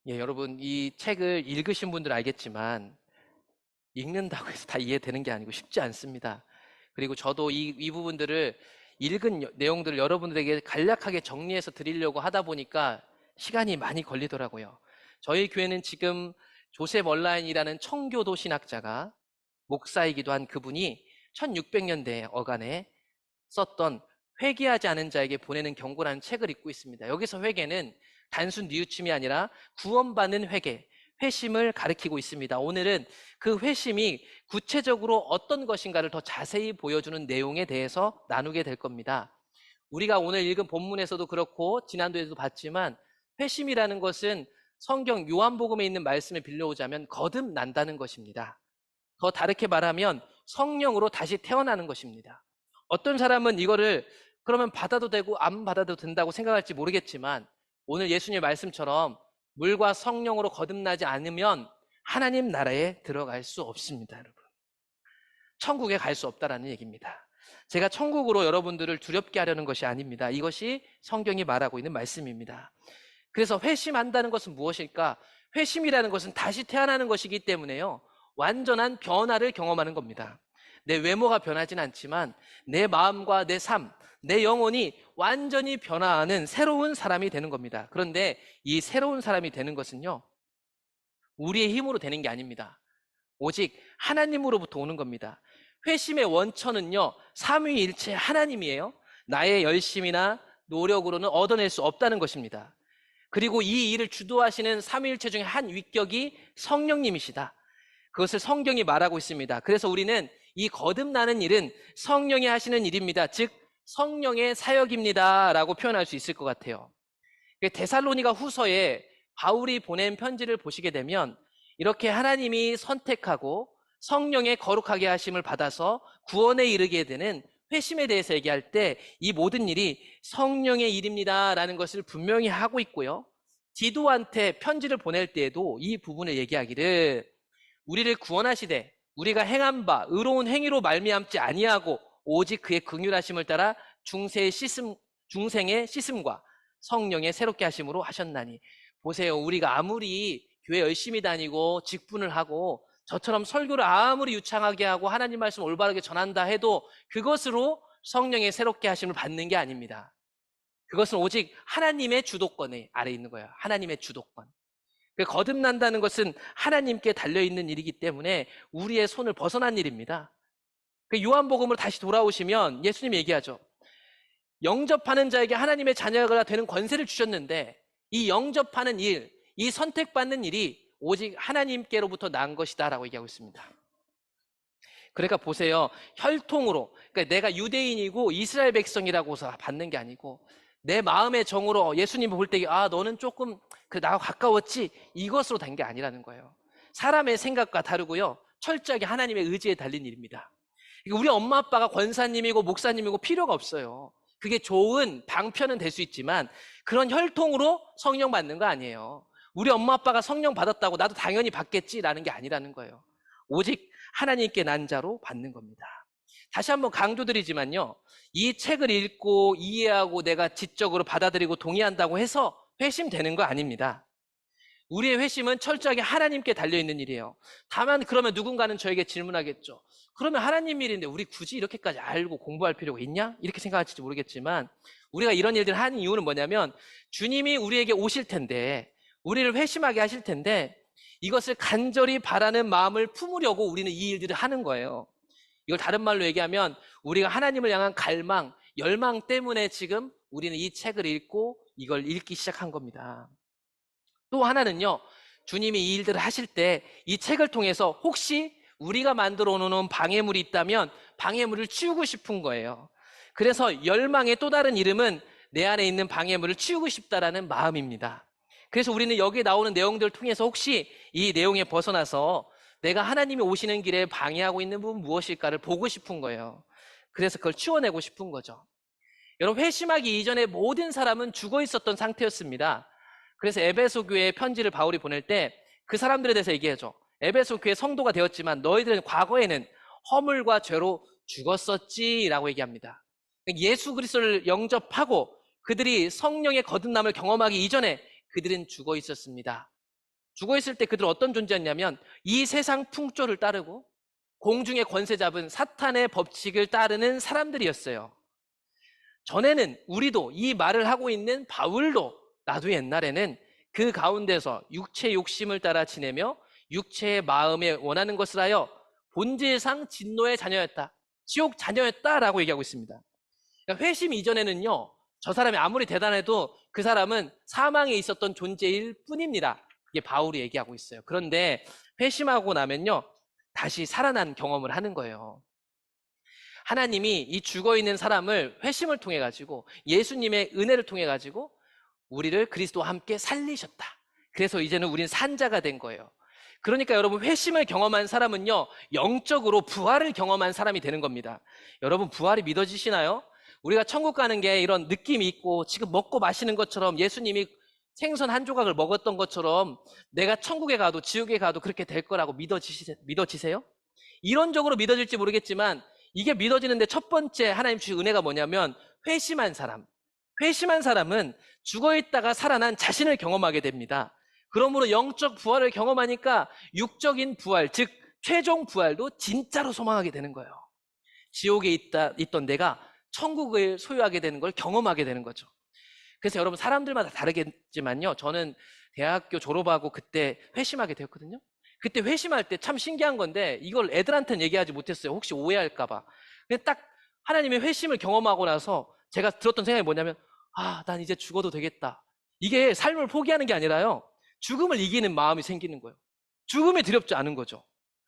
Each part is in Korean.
예, 여러분, 이 책을 읽으신 분들 알겠지만, 읽는다고 해서 다 이해되는 게 아니고 쉽지 않습니다. 그리고 저도 이 부분들을 읽은 내용들을 여러분들에게 간략하게 정리해서 드리려고 하다 보니까 시간이 많이 걸리더라고요. 저희 교회는 지금 조셉 얼라인이라는 청교도 신학자가 목사이기도 한 그분이 1600년대 어간에 썼던 회개하지 않은 자에게 보내는 경고라는 책을 읽고 있습니다. 여기서 회개는 단순 뉘우침이 아니라 구원받는 회개, 회심을 가리키고 있습니다. 오늘은 그 회심이 구체적으로 어떤 것인가를 더 자세히 보여주는 내용에 대해서 나누게 될 겁니다. 우리가 오늘 읽은 본문에서도 그렇고 지난주에도 봤지만 회심이라는 것은 성경 요한복음에 있는 말씀을 빌려오자면 거듭난다는 것입니다. 더 다르게 말하면 성령으로 다시 태어나는 것입니다. 어떤 사람은 이거를 그러면 받아도 되고 안 받아도 된다고 생각할지 모르겠지만 오늘 예수님의 말씀처럼 물과 성령으로 거듭나지 않으면 하나님 나라에 들어갈 수 없습니다, 여러분. 천국에 갈 수 없다라는 얘기입니다. 제가 천국으로 여러분들을 두렵게 하려는 것이 아닙니다. 이것이 성경이 말하고 있는 말씀입니다. 그래서 회심한다는 것은 무엇일까? 회심이라는 것은 다시 태어나는 것이기 때문에요. 완전한 변화를 경험하는 겁니다. 내 외모가 변하진 않지만 내 마음과 내 삶, 내 영혼이 완전히 변화하는 새로운 사람이 되는 겁니다. 그런데 이 새로운 사람이 되는 것은요, 우리의 힘으로 되는 게 아닙니다. 오직 하나님으로부터 오는 겁니다. 회심의 원천은요, 삼위일체 하나님이에요. 나의 열심이나 노력으로는 얻어낼 수 없다는 것입니다. 그리고 이 일을 주도하시는 삼위일체 중에 한 위격이 성령님이시다. 그것을 성경이 말하고 있습니다. 그래서 우리는 이 거듭나는 일은 성령이 하시는 일입니다. 즉 성령의 사역입니다 라고 표현할 수 있을 것 같아요. 데살로니가 후서에 바울이 보낸 편지를 보시게 되면 이렇게 하나님이 선택하고 성령의 거룩하게 하심을 받아서 구원에 이르게 되는 회심에 대해서 얘기할 때 이 모든 일이 성령의 일입니다 라는 것을 분명히 하고 있고요. 디도한테 편지를 보낼 때에도 이 부분을 얘기하기를 우리를 구원하시되 우리가 행한 바 의로운 행위로 말미암지 아니하고 오직 그의 긍휼하심을 따라 중생의 씻음과 성령의 새롭게 하심으로 하셨나니. 보세요, 우리가 아무리 교회 열심히 다니고 직분을 하고 저처럼 설교를 아무리 유창하게 하고 하나님 말씀 올바르게 전한다 해도 그것으로 성령의 새롭게 하심을 받는 게 아닙니다. 그것은 오직 하나님의 주도권에 아래 있는 거예요. 하나님의 주도권. 거듭난다는 것은 하나님께 달려있는 일이기 때문에 우리의 손을 벗어난 일입니다. 요한복음으로 다시 돌아오시면 예수님이 얘기하죠. 영접하는 자에게 하나님의 자녀가 되는 권세를 주셨는데 이 영접하는 일, 이 선택받는 일이 오직 하나님께로부터 난 것이다 라고 얘기하고 있습니다. 그러니까 보세요, 혈통으로, 그러니까 내가 유대인이고 이스라엘 백성이라고 해서 받는 게 아니고 내 마음의 정으로 예수님을 볼 때 너는 조금 나와 가까웠지, 이것으로 된 게 아니라는 거예요. 사람의 생각과 다르고요, 철저하게 하나님의 의지에 달린 일입니다. 우리 엄마 아빠가 권사님이고 목사님이고 필요가 없어요. 그게 좋은 방편은 될 수 있지만 그런 혈통으로 성령 받는 거 아니에요. 우리 엄마 아빠가 성령 받았다고 나도 당연히 받겠지라는 게 아니라는 거예요. 오직 하나님께 난 자로 받는 겁니다. 다시 한번 강조드리지만요, 이 책을 읽고 이해하고 내가 지적으로 받아들이고 동의한다고 해서 회심되는 거 아닙니다. 우리의 회심은 철저하게 하나님께 달려있는 일이에요. 다만 그러면 누군가는 저에게 질문하겠죠. 그러면 하나님 일인데 우리 굳이 이렇게까지 알고 공부할 필요가 있냐? 이렇게 생각할지 모르겠지만 우리가 이런 일들을 하는 이유는 뭐냐면 주님이 우리에게 오실 텐데, 우리를 회심하게 하실 텐데 이것을 간절히 바라는 마음을 품으려고 우리는 이 일들을 하는 거예요. 이걸 다른 말로 얘기하면 우리가 하나님을 향한 갈망, 열망 때문에 지금 우리는 이 책을 읽고 이걸 읽기 시작한 겁니다. 또 하나는요, 주님이 이 일들을 하실 때 이 책을 통해서 혹시 우리가 만들어 놓은 방해물이 있다면 방해물을 치우고 싶은 거예요. 그래서 열망의 또 다른 이름은 내 안에 있는 방해물을 치우고 싶다라는 마음입니다. 그래서 우리는 여기에 나오는 내용들을 통해서 혹시 이 내용에 벗어나서 내가 하나님이 오시는 길에 방해하고 있는 부분 무엇일까를 보고 싶은 거예요. 그래서 그걸 치워내고 싶은 거죠. 여러분, 회심하기 이전에 모든 사람은 죽어 있었던 상태였습니다. 그래서 에베소 교회에 편지를 바울이 보낼 때 그 사람들에 대해서 얘기해줘. 에베소 교회 성도가 되었지만 너희들은 과거에는 허물과 죄로 죽었었지라고 얘기합니다. 예수 그리스도를 영접하고 그들이 성령의 거듭남을 경험하기 이전에 그들은 죽어 있었습니다. 죽어 있을 때 그들은 어떤 존재였냐면 이 세상 풍조를 따르고 공중의 권세 잡은 사탄의 법칙을 따르는 사람들이었어요. 전에는 우리도 이 말을 하고 있는 바울도 나도 옛날에는 그 가운데서 육체의 욕심을 따라 지내며 육체의 마음에 원하는 것을 하여 본질상 진노의 자녀였다. 지옥 자녀였다라고 얘기하고 있습니다. 그러니까 회심 이전에는요, 저 사람이 아무리 대단해도 그 사람은 사망에 있었던 존재일 뿐입니다. 이게 바울이 얘기하고 있어요. 그런데 회심하고 나면요, 다시 살아난 경험을 하는 거예요. 하나님이 이 죽어있는 사람을 회심을 통해 가지고 예수님의 은혜를 통해 가지고 우리를 그리스도와 함께 살리셨다. 그래서 이제는 우린 산자가 된 거예요. 그러니까 여러분, 회심을 경험한 사람은요, 영적으로 부활을 경험한 사람이 되는 겁니다. 여러분, 부활이 믿어지시나요? 우리가 천국 가는 게 이런 느낌이 있고 지금 먹고 마시는 것처럼 예수님이 생선 한 조각을 먹었던 것처럼 내가 천국에 가도 지옥에 가도 그렇게 될 거라고 믿어지세요? 이론적으로 믿어질지 모르겠지만 이게 믿어지는데 첫 번째 하나님 주신 은혜가 뭐냐면 회심한 사람. 회심한 사람은 죽어있다가 살아난 자신을 경험하게 됩니다. 그러므로 영적 부활을 경험하니까 육적인 부활, 즉 최종 부활도 진짜로 소망하게 되는 거예요. 지옥에 있던 내가 천국을 소유하게 되는 걸 경험하게 되는 거죠. 그래서 여러분, 사람들마다 다르겠지만요, 저는 대학교 졸업하고 그때 회심하게 되었거든요. 그때 회심할 때 참 신기한 건데 이걸 애들한테는 얘기하지 못했어요. 혹시 오해할까 봐. 근데 딱 하나님의 회심을 경험하고 나서 제가 들었던 생각이 뭐냐면, 난 이제 죽어도 되겠다. 이게 삶을 포기하는 게 아니라요, 죽음을 이기는 마음이 생기는 거예요. 죽음이 두렵지 않은 거죠.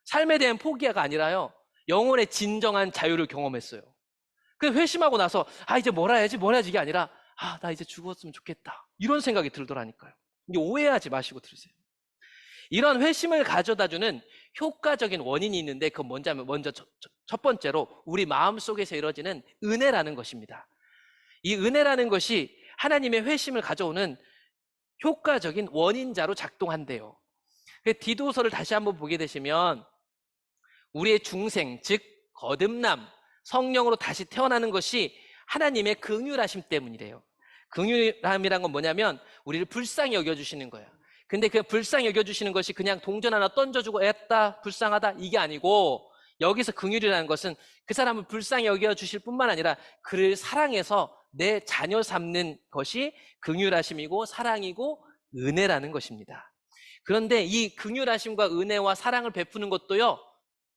삶에 대한 포기가 아니라요, 영혼의 진정한 자유를 경험했어요. 그 회심하고 나서 이제 뭘 해야지 이게 아니라 나 이제 죽었으면 좋겠다, 이런 생각이 들더라니까요. 이게 오해하지 마시고 들으세요. 이런 회심을 가져다주는 효과적인 원인이 있는데 그건 뭔지 하면 먼저 첫 번째로 우리 마음속에서 이루어지는 은혜라는 것입니다. 이 은혜라는 것이 하나님의 회심을 가져오는 효과적인 원인자로 작동한대요. 디도서를 다시 한번 보게 되시면 우리의 중생, 즉 거듭남, 성령으로 다시 태어나는 것이 하나님의 긍휼하심 때문이래요. 긍휼함이란 건 뭐냐면 우리를 불쌍히 여겨주시는 거예요. 근데 그 불쌍히 여겨주시는 것이 그냥 동전 하나 던져주고 애다 불쌍하다 이게 아니고, 여기서 긍휼이라는 것은 그 사람을 불쌍히 여겨주실 뿐만 아니라 그를 사랑해서 내 자녀 삼는 것이 긍휼하심이고 사랑이고 은혜라는 것입니다. 그런데 이 긍휼하심과 은혜와 사랑을 베푸는 것도요,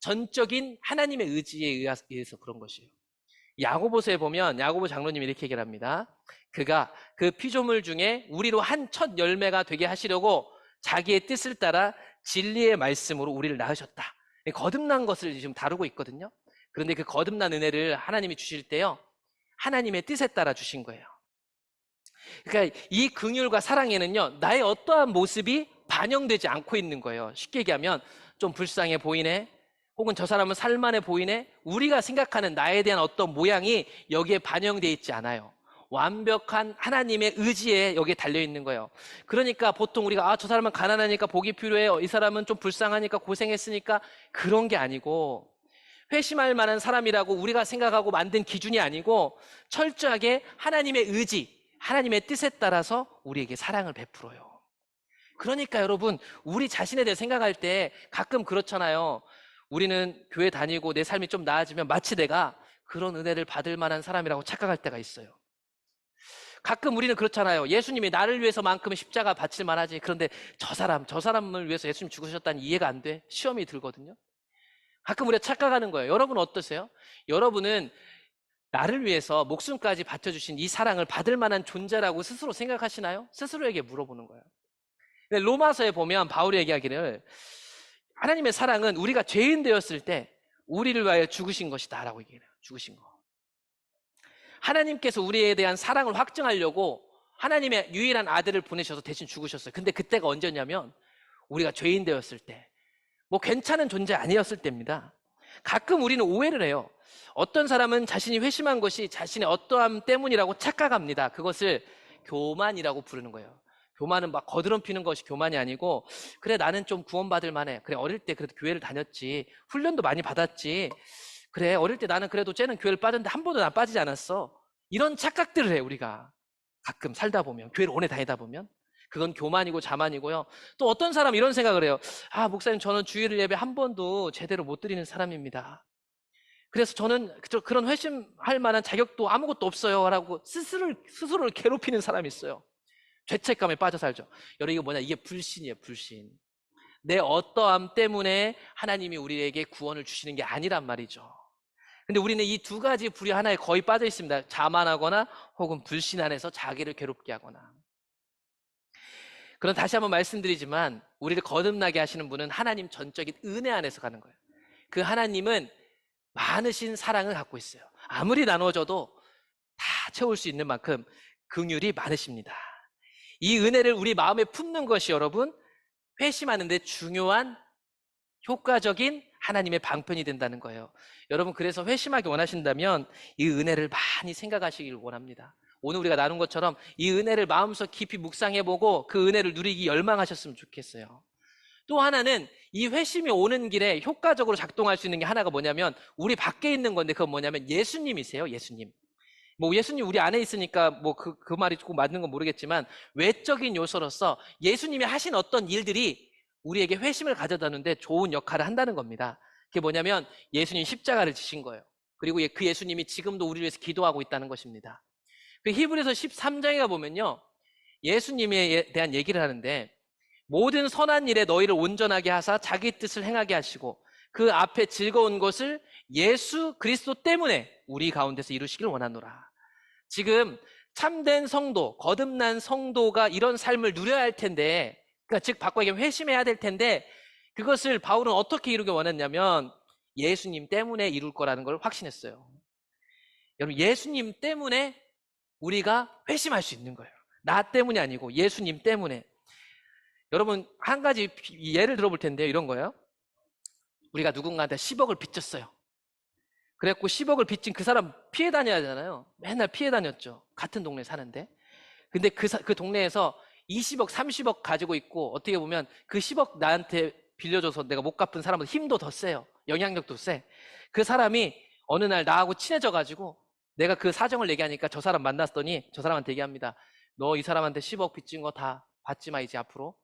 전적인 하나님의 의지에 의해서 그런 것이에요. 야고보서에 보면 야고보 장로님이 이렇게 얘기를 합니다. 그가 그 피조물 중에 우리로 한 첫 열매가 되게 하시려고 자기의 뜻을 따라 진리의 말씀으로 우리를 낳으셨다. 거듭난 것을 지금 다루고 있거든요. 그런데 그 거듭난 은혜를 하나님이 주실 때요, 하나님의 뜻에 따라 주신 거예요. 그러니까 이 긍휼과 사랑에는요, 나의 어떠한 모습이 반영되지 않고 있는 거예요. 쉽게 얘기하면 좀 불쌍해 보이네, 혹은 저 사람은 살만해 보이네, 우리가 생각하는 나에 대한 어떤 모양이 여기에 반영되어 있지 않아요. 완벽한 하나님의 의지에 여기에 달려있는 거예요. 그러니까 보통 우리가 저 사람은 가난하니까 복이 필요해요, 이 사람은 좀 불쌍하니까 고생했으니까, 그런 게 아니고 회심할 만한 사람이라고 우리가 생각하고 만든 기준이 아니고 철저하게 하나님의 의지, 하나님의 뜻에 따라서 우리에게 사랑을 베풀어요. 그러니까 여러분, 우리 자신에 대해 생각할 때 가끔 그렇잖아요. 우리는 교회 다니고 내 삶이 좀 나아지면 마치 내가 그런 은혜를 받을 만한 사람이라고 착각할 때가 있어요. 가끔 우리는 그렇잖아요. 예수님이 나를 위해서만큼은 십자가 바칠 만하지, 그런데 저 사람을 위해서 예수님 죽으셨다는 이해가 안 돼. 시험이 들거든요. 가끔 우리가 착각하는 거예요. 여러분은 어떠세요? 여러분은 나를 위해서 목숨까지 바쳐주신 이 사랑을 받을 만한 존재라고 스스로 생각하시나요? 스스로에게 물어보는 거예요. 근데 로마서에 보면 바울이 얘기하기를 하나님의 사랑은 우리가 죄인 되었을 때 우리를 위하여 죽으신 것이다 라고 얘기해요. 죽으신 거. 하나님께서 우리에 대한 사랑을 확증하려고 하나님의 유일한 아들을 보내셔서 대신 죽으셨어요. 근데 그때가 언제냐면 우리가 죄인 되었을 때, 괜찮은 존재 아니었을 때입니다. 가끔 우리는 오해를 해요. 어떤 사람은 자신이 회심한 것이 자신의 어떠함 때문이라고 착각합니다. 그것을 교만이라고 부르는 거예요. 교만은 막 거드럼피는 것이 교만이 아니고, 그래 나는 좀 구원받을 만해, 그래 어릴 때 그래도 교회를 다녔지, 훈련도 많이 받았지, 그래 어릴 때 나는 그래도 쟤는 교회를 빠졌는데 한 번도 난 빠지지 않았어, 이런 착각들을 해 우리가 가끔 살다 보면, 교회를 오래 다니다 보면. 그건 교만이고 자만이고요. 또 어떤 사람 이런 생각을 해요. 아, 목사님, 저는 주일 예배 한 번도 제대로 못 드리는 사람입니다. 그래서 저는 그런 회심할 만한 자격도 아무것도 없어요 라고 스스로를 괴롭히는 사람이 있어요. 죄책감에 빠져 살죠. 여러분, 이게 뭐냐? 이게 불신이에요, 불신. 내 어떠함 때문에 하나님이 우리에게 구원을 주시는 게 아니란 말이죠. 근데 우리는 이 두 가지 불이 하나에 거의 빠져 있습니다. 자만하거나 혹은 불신 안에서 자기를 괴롭게 하거나. 그럼 다시 한번 말씀드리지만 우리를 거듭나게 하시는 분은 하나님 전적인 은혜 안에서 가는 거예요. 그 하나님은 많으신 사랑을 갖고 있어요. 아무리 나눠줘도 다 채울 수 있는 만큼 긍휼이 많으십니다. 이 은혜를 우리 마음에 품는 것이 여러분 회심하는데 중요한 효과적인 하나님의 방편이 된다는 거예요. 여러분, 그래서 회심하기 원하신다면 이 은혜를 많이 생각하시길 원합니다. 오늘 우리가 나눈 것처럼 이 은혜를 마음속 깊이 묵상해보고 그 은혜를 누리기 열망하셨으면 좋겠어요. 또 하나는 이 회심이 오는 길에 효과적으로 작동할 수 있는 게 하나가 뭐냐면 우리 밖에 있는 건데 그건 뭐냐면 예수님이세요. 예수님. 뭐 예수님 우리 안에 있으니까 뭐 그 말이 조금 맞는 건 모르겠지만 외적인 요소로서 예수님이 하신 어떤 일들이 우리에게 회심을 가져다는데 좋은 역할을 한다는 겁니다. 그게 뭐냐면 예수님 십자가를 지신 거예요. 그리고 그 예수님이 지금도 우리를 위해서 기도하고 있다는 것입니다. 그 히브리서 13장에 가보면요, 예수님에 대한 얘기를 하는데 모든 선한 일에 너희를 온전하게 하사 자기 뜻을 행하게 하시고 그 앞에 즐거운 것을 예수 그리스도 때문에 우리 가운데서 이루시길 원하노라. 지금 참된 성도, 거듭난 성도가 이런 삶을 누려야 할 텐데, 그러니까 즉 바꿔 얘기하면 회심해야 될 텐데 그것을 바울은 어떻게 이루길 원했냐면 예수님 때문에 이룰 거라는 걸 확신했어요. 여러분, 예수님 때문에 우리가 회심할 수 있는 거예요. 나 때문이 아니고 예수님 때문에. 여러분, 한 가지 예를 들어볼 텐데요. 이런 거예요. 우리가 누군가한테 10억을 빚졌어요. 그래갖고 10억을 빚진 그 사람 피해 다녀야 하잖아요. 맨날 피해 다녔죠. 같은 동네 사는데. 근데 그 동네에서 20억, 30억 가지고 있고 어떻게 보면 그 10억 나한테 빌려줘서 내가 못 갚은 사람은 힘도 더 세요. 영향력도 세. 그 사람이 어느 날 나하고 친해져가지고 내가 그 사정을 얘기하니까 저 사람 만났더니 저 사람한테 얘기합니다. 너 이 사람한테 10억 빚진 거 다 받지 마, 이제 앞으로.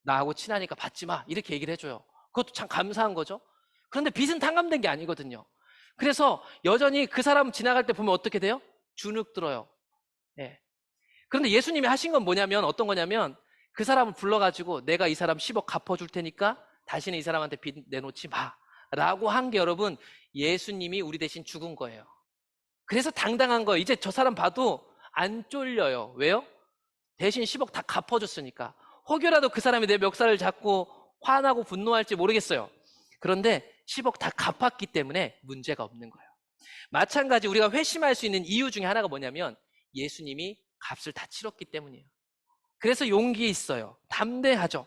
나하고 친하니까 받지 마. 이렇게 얘기를 해줘요. 그것도 참 감사한 거죠. 그런데 빚은 탕감된 게 아니거든요. 그래서 여전히 그 사람 지나갈 때 보면 어떻게 돼요? 주눅 들어요. 예. 그런데 예수님이 하신 건 뭐냐면 어떤 거냐면 그 사람을 불러가지고 내가 이 사람 10억 갚아줄 테니까 다시는 이 사람한테 빚 내놓지 마 라고 한 게 여러분 예수님이 우리 대신 죽은 거예요. 그래서 당당한 거예요. 이제 저 사람 봐도 안 쫄려요. 왜요? 대신 10억 다 갚아줬으니까. 혹여라도 그 사람이 내 멱살을 잡고 화나고 분노할지 모르겠어요. 그런데 10억 다 갚았기 때문에 문제가 없는 거예요. 마찬가지 우리가 회심할 수 있는 이유 중에 하나가 뭐냐면 예수님이 값을 다 치렀기 때문이에요. 그래서 용기 있어요. 담대하죠.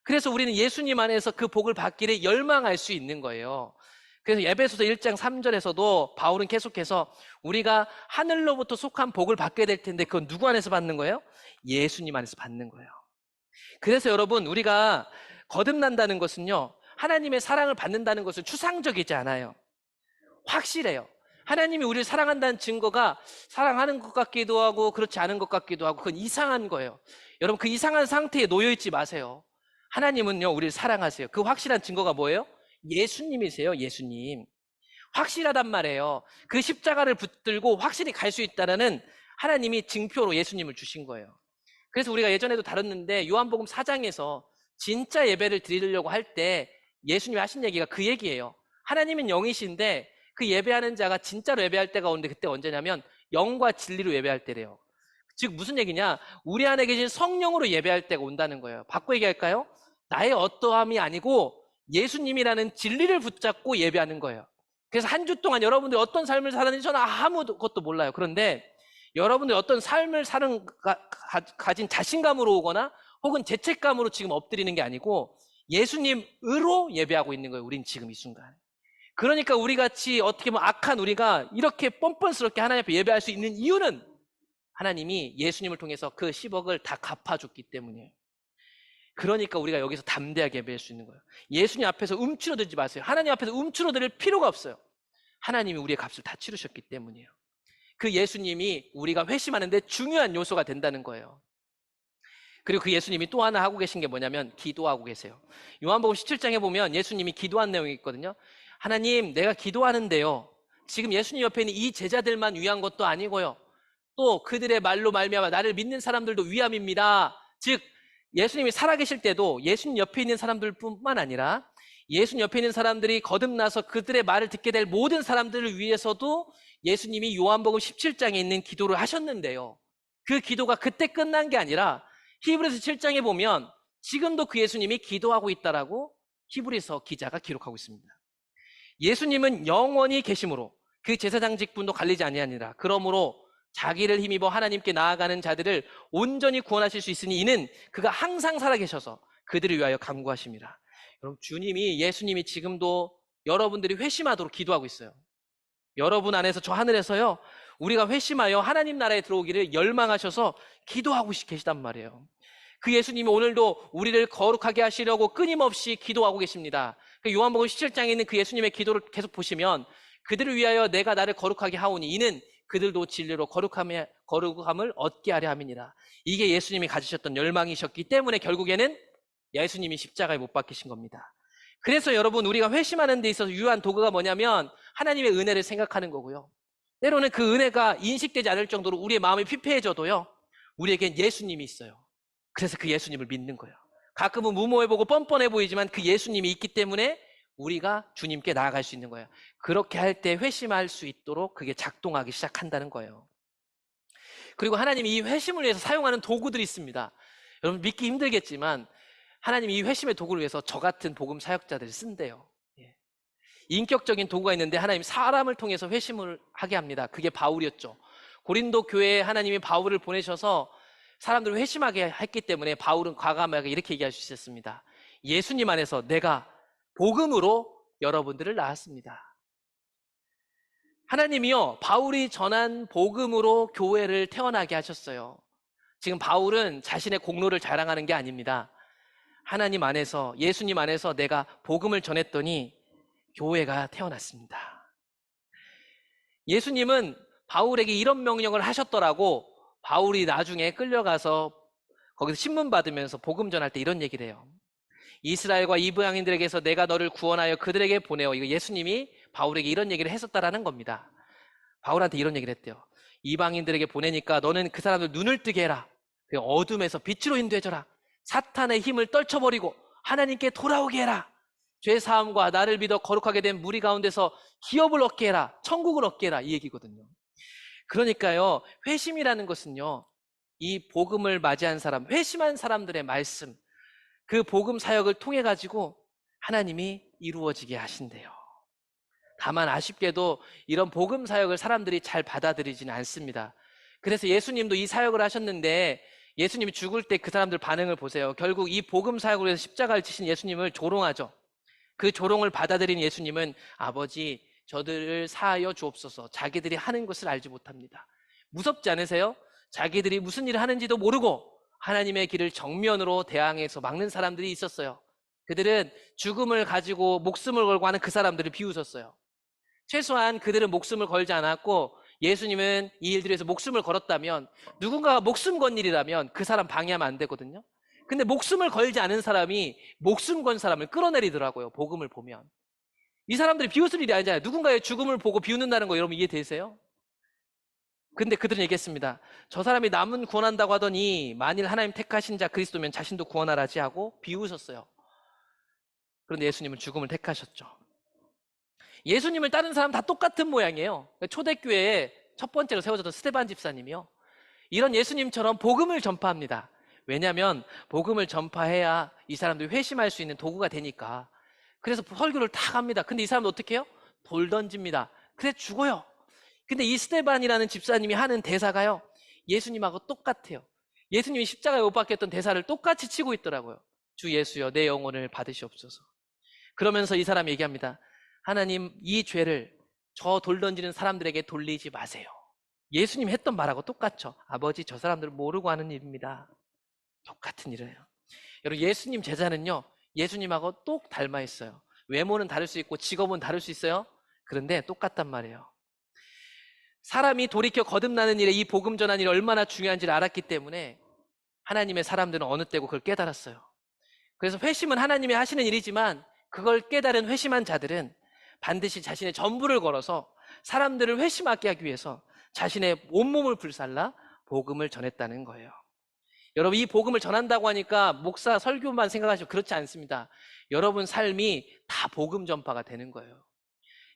그래서 우리는 예수님 안에서 그 복을 받기를 열망할 수 있는 거예요. 그래서 에베소서 1장 3절에서도 바울은 계속해서 우리가 하늘로부터 속한 복을 받게 될 텐데 그건 누구 안에서 받는 거예요? 예수님 안에서 받는 거예요. 그래서 여러분 우리가 거듭난다는 것은요 하나님의 사랑을 받는다는 것은 추상적이지 않아요. 확실해요. 하나님이 우리를 사랑한다는 증거가 사랑하는 것 같기도 하고 그렇지 않은 것 같기도 하고 그건 이상한 거예요. 여러분 그 이상한 상태에 놓여있지 마세요. 하나님은요 우리를 사랑하세요. 그 확실한 증거가 뭐예요? 예수님이세요. 예수님. 확실하단 말이에요. 그 십자가를 붙들고 확실히 갈 수 있다는 하나님이 증표로 예수님을 주신 거예요. 그래서 우리가 예전에도 다뤘는데 요한복음 4장에서 진짜 예배를 드리려고 할 때 예수님이 하신 얘기가 그 얘기예요. 하나님은 영이신데 그 예배하는 자가 진짜로 예배할 때가 오는데 그때 언제냐면 영과 진리로 예배할 때래요. 즉 무슨 얘기냐? 우리 안에 계신 성령으로 예배할 때가 온다는 거예요. 바꿔 얘기할까요? 나의 어떠함이 아니고 예수님이라는 진리를 붙잡고 예배하는 거예요. 그래서 한 주 동안 여러분들이 어떤 삶을 사는지 저는 아무것도 몰라요. 그런데 여러분들이 어떤 삶을 사는 가진 자신감으로 오거나 혹은 죄책감으로 지금 엎드리는 게 아니고 예수님으로 예배하고 있는 거예요. 우린 지금 이 순간. 그러니까 우리 같이 어떻게 보면 악한 우리가 이렇게 뻔뻔스럽게 하나님 앞에 예배할 수 있는 이유는 하나님이 예수님을 통해서 그 10억을 다 갚아줬기 때문이에요. 그러니까 우리가 여기서 담대하게 예배할 수 있는 거예요. 예수님 앞에서 움츠러들지 마세요. 하나님 앞에서 움츠러들 필요가 없어요. 하나님이 우리의 값을 다 치르셨기 때문이에요. 그 예수님이 우리가 회심하는데 중요한 요소가 된다는 거예요. 그리고 그 예수님이 또 하나 하고 계신 게 뭐냐면 기도하고 계세요. 요한복음 17장에 보면 예수님이 기도한 내용이 있거든요. 하나님, 내가 기도하는데요. 지금 예수님 옆에 있는 이 제자들만 위한 것도 아니고요. 또 그들의 말로 말미암아 나를 믿는 사람들도 위함입니다. 즉 예수님이 살아계실 때도 예수님 옆에 있는 사람들뿐만 아니라 예수님 옆에 있는 사람들이 거듭나서 그들의 말을 듣게 될 모든 사람들을 위해서도 예수님이 요한복음 17장에 있는 기도를 하셨는데요. 그 기도가 그때 끝난 게 아니라 히브리서 7장에 보면 지금도 그 예수님이 기도하고 있다라고 히브리서 기자가 기록하고 있습니다. 예수님은 영원히 계심으로 그 제사장 직분도 갈리지 아니하니라. 그러므로 자기를 힘입어 하나님께 나아가는 자들을 온전히 구원하실 수 있으니 이는 그가 항상 살아계셔서 그들을 위하여 간구하심이라. 여러분, 예수님이 지금도 여러분들이 회심하도록 기도하고 있어요. 여러분 안에서 저 하늘에서요, 우리가 회심하여 하나님 나라에 들어오기를 열망하셔서 기도하고 계시단 말이에요. 그 예수님이 오늘도 우리를 거룩하게 하시려고 끊임없이 기도하고 계십니다. 요한복음 17장에 있는 그 예수님의 기도를 계속 보시면 그들을 위하여 내가 나를 거룩하게 하오니 이는 그들도 진리로 거룩함을 얻게 하려 함이니라. 이게 예수님이 가지셨던 열망이셨기 때문에 결국에는 예수님이 십자가에 못 박히신 겁니다. 그래서 여러분, 우리가 회심하는 데 있어서 유효한 도구가 뭐냐면 하나님의 은혜를 생각하는 거고요. 때로는 그 은혜가 인식되지 않을 정도로 우리의 마음이 피폐해져도요, 우리에겐 예수님이 있어요. 그래서 그 예수님을 믿는 거예요. 가끔은 무모해 보고 뻔뻔해 보이지만 그 예수님이 있기 때문에 우리가 주님께 나아갈 수 있는 거예요. 그렇게 할 때 회심할 수 있도록 그게 작동하기 시작한다는 거예요. 그리고 하나님이 이 회심을 위해서 사용하는 도구들이 있습니다. 여러분, 믿기 힘들겠지만 하나님이 이 회심의 도구를 위해서 저 같은 복음 사역자들을 쓴대요. 인격적인 도구가 있는데 하나님 사람을 통해서 회심을 하게 합니다. 그게 바울이었죠. 고린도 교회에 하나님이 바울을 보내셔서 사람들을 회심하게 했기 때문에 바울은 과감하게 이렇게 얘기할 수 있었습니다. 예수님 안에서 내가 복음으로 여러분들을 낳았습니다. 하나님이요, 바울이 전한 복음으로 교회를 태어나게 하셨어요. 지금 바울은 자신의 공로를 자랑하는 게 아닙니다. 하나님 안에서, 예수님 안에서 내가 복음을 전했더니 교회가 태어났습니다. 예수님은 바울에게 이런 명령을 하셨더라고 바울이 나중에 끌려가서 거기서 신문 받으면서 복음 전할 때 이런 얘기를 해요. 이스라엘과 이방인들에게서 내가 너를 구원하여 그들에게 보내어. 이거 예수님이 바울에게 이런 얘기를 했었다라는 겁니다. 바울한테 이런 얘기를 했대요. 이방인들에게 보내니까 너는 그 사람들 눈을 뜨게 해라. 어둠에서 빛으로 인도해줘라. 사탄의 힘을 떨쳐버리고 하나님께 돌아오게 해라. 죄사함과 나를 믿어 거룩하게 된 무리 가운데서 기업을 얻게 해라. 천국을 얻게 해라. 이 얘기거든요. 그러니까요, 회심이라는 것은요, 이 복음을 맞이한 사람, 회심한 사람들의 말씀, 그 복음 사역을 통해 가지고 하나님이 이루어지게 하신대요. 다만 아쉽게도 이런 복음 사역을 사람들이 잘 받아들이지는 않습니다. 그래서 예수님도 이 사역을 하셨는데 예수님이 죽을 때 그 사람들 반응을 보세요. 결국 이 복음 사역을 위해서 십자가를 지신 예수님을 조롱하죠. 그 조롱을 받아들인 예수님은 아버지, 저들을 사하여 주옵소서. 자기들이 하는 것을 알지 못합니다. 무섭지 않으세요? 자기들이 무슨 일을 하는지도 모르고 하나님의 길을 정면으로 대항해서 막는 사람들이 있었어요. 그들은 죽음을 가지고 목숨을 걸고 하는 그 사람들을 비웃었어요. 최소한 그들은 목숨을 걸지 않았고 예수님은 이 일들에서 목숨을 걸었다면, 누군가가 목숨 건 일이라면 그 사람 방해하면 안 되거든요. 근데 목숨을 걸지 않은 사람이 목숨 건 사람을 끌어내리더라고요. 복음을 보면. 이 사람들이 비웃을 일이 아니잖아요. 누군가의 죽음을 보고 비웃는다는 거 여러분 이해되세요? 근데 그들은 얘기했습니다. 저 사람이 남은 구원한다고 하더니 만일 하나님 택하신 자 그리스도면 자신도 구원하라지 하고 비웃었어요. 그런데 예수님은 죽음을 택하셨죠. 예수님을 따른 사람 다 똑같은 모양이에요. 초대교회에 첫 번째로 세워졌던 스데반 집사님이요, 이런 예수님처럼 복음을 전파합니다. 왜냐하면 복음을 전파해야 이 사람들이 회심할 수 있는 도구가 되니까. 그래서 설교를 다 합니다. 근데 이 사람은 어떻게 해요? 돌 던집니다. 그래서 죽어요. 근데 이 스데반이라는 집사님이 하는 대사가요, 예수님하고 똑같아요. 예수님이 십자가에 못 박혔던 대사를 똑같이 치고 있더라고요. 주 예수여, 내 영혼을 받으시옵소서. 그러면서 이 사람이 얘기합니다. 하나님, 이 죄를 저 돌 던지는 사람들에게 돌리지 마세요. 예수님 했던 말하고 똑같죠. 아버지, 저 사람들은 모르고 하는 일입니다. 똑같은 일이에요. 여러분, 예수님 제자는요, 예수님하고 똑 닮아 있어요. 외모는 다를 수 있고 직업은 다를 수 있어요. 그런데 똑같단 말이에요. 사람이 돌이켜 거듭나는 일에 이 복음 전환 일이 얼마나 중요한지를 알았기 때문에 하나님의 사람들은 어느 때고 그걸 깨달았어요. 그래서 회심은 하나님이 하시는 일이지만 그걸 깨달은 회심한 자들은 반드시 자신의 전부를 걸어서 사람들을 회심하게 하기 위해서 자신의 온몸을 불살라 복음을 전했다는 거예요. 여러분, 이 복음을 전한다고 하니까 목사 설교만 생각하시면 그렇지 않습니다. 여러분 삶이 다 복음 전파가 되는 거예요.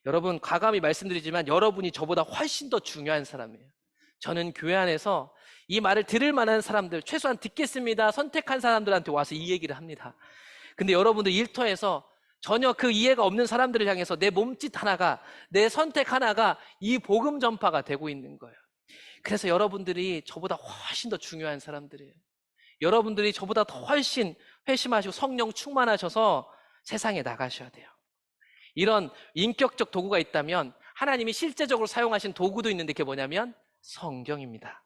여러분, 과감히 말씀드리지만 여러분이 저보다 훨씬 더 중요한 사람이에요. 저는 교회 안에서 이 말을 들을 만한 사람들, 최소한 듣겠습니다 선택한 사람들한테 와서 이 얘기를 합니다. 근데 여러분들 일터에서 전혀 그 이해가 없는 사람들을 향해서 내 몸짓 하나가, 내 선택 하나가 이 복음 전파가 되고 있는 거예요. 그래서 여러분들이 저보다 훨씬 더 중요한 사람들이에요. 여러분들이 저보다 더 훨씬 회심하시고 성령 충만하셔서 세상에 나가셔야 돼요. 이런 인격적 도구가 있다면 하나님이 실제적으로 사용하신 도구도 있는데 그게 뭐냐면 성경입니다.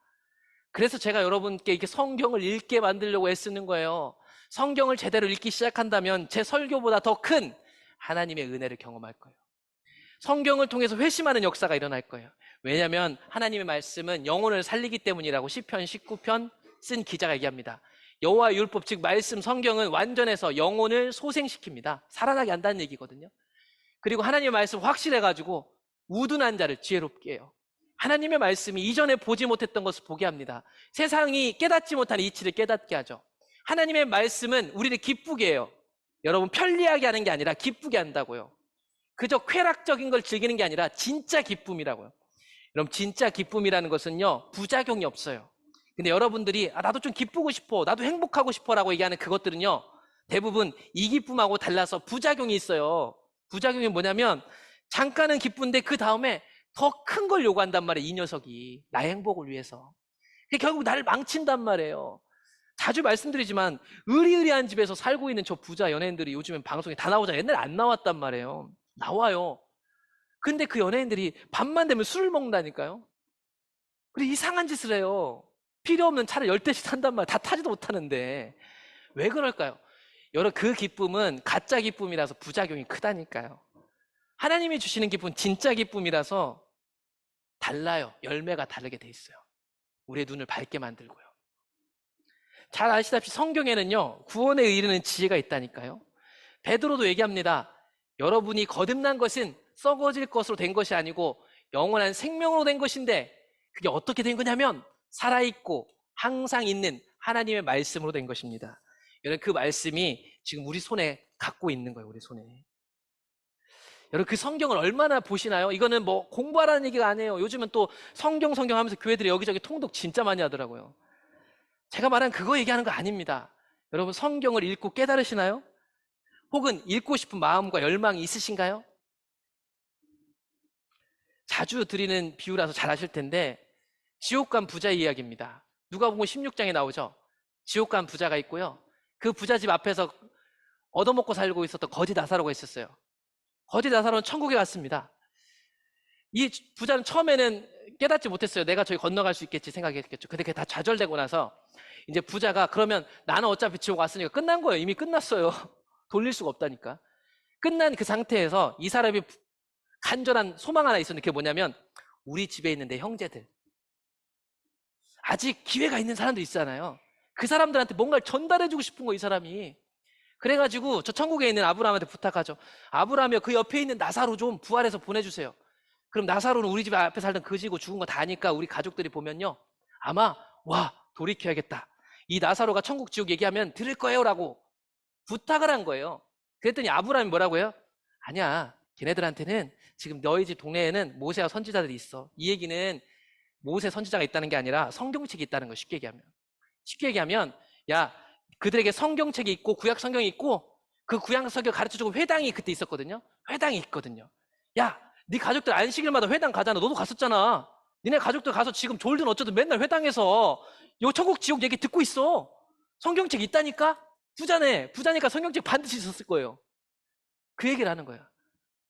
그래서 제가 여러분께 이렇게 성경을 읽게 만들려고 애쓰는 거예요. 성경을 제대로 읽기 시작한다면 제 설교보다 더 큰 하나님의 은혜를 경험할 거예요. 성경을 통해서 회심하는 역사가 일어날 거예요. 왜냐하면 하나님의 말씀은 영혼을 살리기 때문이라고 시편 19편 쓴 기자가 얘기합니다. 여호와의 율법 즉 말씀 성경은 완전해서 영혼을 소생시킵니다. 살아나게 한다는 얘기거든요. 그리고 하나님의 말씀 확실해가지고 우둔한 자를 지혜롭게 해요. 하나님의 말씀이 이전에 보지 못했던 것을 보게 합니다. 세상이 깨닫지 못한 이치를 깨닫게 하죠. 하나님의 말씀은 우리를 기쁘게 해요. 여러분, 편리하게 하는 게 아니라 기쁘게 한다고요. 그저 쾌락적인 걸 즐기는 게 아니라 진짜 기쁨이라고요. 여러분, 진짜 기쁨이라는 것은요 부작용이 없어요. 근데 여러분들이 나도 좀 기쁘고 싶어, 나도 행복하고 싶어 라고 얘기하는 그것들은요 대부분 이 기쁨하고 달라서 부작용이 있어요. 부작용이 뭐냐면 잠깐은 기쁜데 그 다음에 더 큰 걸 요구한단 말이에요. 이 녀석이 나의 행복을 위해서. 결국 나를 망친단 말이에요. 자주 말씀드리지만 의리의리한 집에서 살고 있는 저 부자 연예인들이 요즘엔 방송에 다 나오잖아요. 옛날에 안 나왔단 말이에요. 나와요. 근데 그 연예인들이 밤만 되면 술을 먹는다니까요. 그리고 이상한 짓을 해요. 필요 없는 차를 10대씩 탄단 말이에요. 다 타지도 못하는데. 왜 그럴까요? 여러분, 그 기쁨은 가짜 기쁨이라서 부작용이 크다니까요. 하나님이 주시는 기쁨은 진짜 기쁨이라서 달라요. 열매가 다르게 돼 있어요. 우리의 눈을 밝게 만들고요. 잘 아시다시피 성경에는요 구원에 이르는 지혜가 있다니까요. 베드로도 얘기합니다. 여러분이 거듭난 것은 썩어질 것으로 된 것이 아니고 영원한 생명으로 된 것인데 그게 어떻게 된 거냐면 살아있고 항상 있는 하나님의 말씀으로 된 것입니다. 여러분, 그 말씀이 지금 우리 손에 갖고 있는 거예요. 우리 손에. 여러분, 그 성경을 얼마나 보시나요? 이거는 뭐 공부하라는 얘기가 아니에요. 요즘은 또 성경 하면서 교회들이 여기저기 통독 진짜 많이 하더라고요. 제가 말한 그거 얘기하는 거 아닙니다. 여러분, 성경을 읽고 깨달으시나요? 혹은 읽고 싶은 마음과 열망이 있으신가요? 자주 드리는 비유라서 잘 아실 텐데 지옥 간 부자의 이야기입니다. 누가복음 16장에 나오죠. 지옥 간 부자가 있고요. 그 부자 집 앞에서 얻어먹고 살고 있었던 거지 나사로가 있었어요. 거지 나사로는 천국에 갔습니다. 이 부자는 처음에는 깨닫지 못했어요. 내가 저기 건너갈 수 있겠지 생각했겠죠. 근데 그게 다 좌절되고 나서 이제 부자가 그러면 나는 어차피 지옥 왔으니까 끝난 거예요. 이미 끝났어요. 돌릴 수가 없다니까. 끝난 그 상태에서 이 사람이 간절한 소망 하나 있었는데 그게 뭐냐면 우리 집에 있는 내 형제들, 아직 기회가 있는 사람들 있잖아요. 그 사람들한테 뭔가를 전달해주고 싶은 거 이 사람이. 그래가지고 저 천국에 있는 아브라함한테 부탁하죠. 아브라함이요, 그 옆에 있는 나사로 좀 부활해서 보내주세요. 그럼 나사로는 우리 집 앞에 살던 그지고 죽은 거 다 아니까 우리 가족들이 보면요 아마 와 돌이켜야겠다, 이 나사로가 천국 지옥 얘기하면 들을 거예요 라고 부탁을 한 거예요. 그랬더니 아브라함이 뭐라고 해요? 아니야, 걔네들한테는 지금 너희 집 동네에는 모세와 선지자들이 있어. 이 얘기는 모세 선지자가 있다는 게 아니라 성경책이 있다는 거예요. 쉽게 얘기하면 야, 그들에게 성경책이 있고 구약 성경이 있고 그 구약 성경 가르쳐주고 회당이 그때 있었거든요. 회당이 있거든요. 야, 네 가족들 안식일마다 회당 가잖아. 너도 갔었잖아. 니네 가족들 가서 지금 졸든 어쩌든 맨날 회당에서 요 천국 지옥 얘기 듣고 있어. 성경책 있다니까? 부자니까 성경책 반드시 있었을 거예요. 그 얘기를 하는 거예요.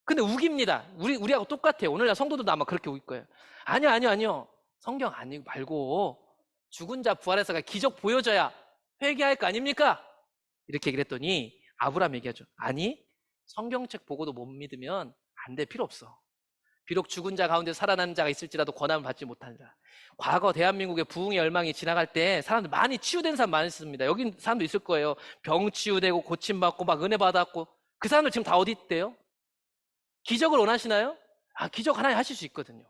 근데 우깁니다. 우리하고 똑같아요. 오늘날 성도들도 아마 그렇게 우길 거예요. 아니요. 성경 아니고 말고 죽은 자 부활해서가 기적 보여줘야 회개할 거 아닙니까? 이렇게 얘기를 했더니 아브라함 얘기하죠. 아니, 성경책 보고도 못 믿으면 안 돼. 필요 없어. 비록 죽은 자 가운데 살아나는 자가 있을지라도 권함을 받지 못하니라. 과거 대한민국의 부흥의 열망이 지나갈 때 사람들 많이 치유된 사람 많이 있습니다. 여기 사람도 있을 거예요. 병 치유되고 고침받고 막 은혜 받았고. 그 사람들 지금 다 어디 있대요? 기적을 원하시나요? 기적 하나님 하실 수 있거든요.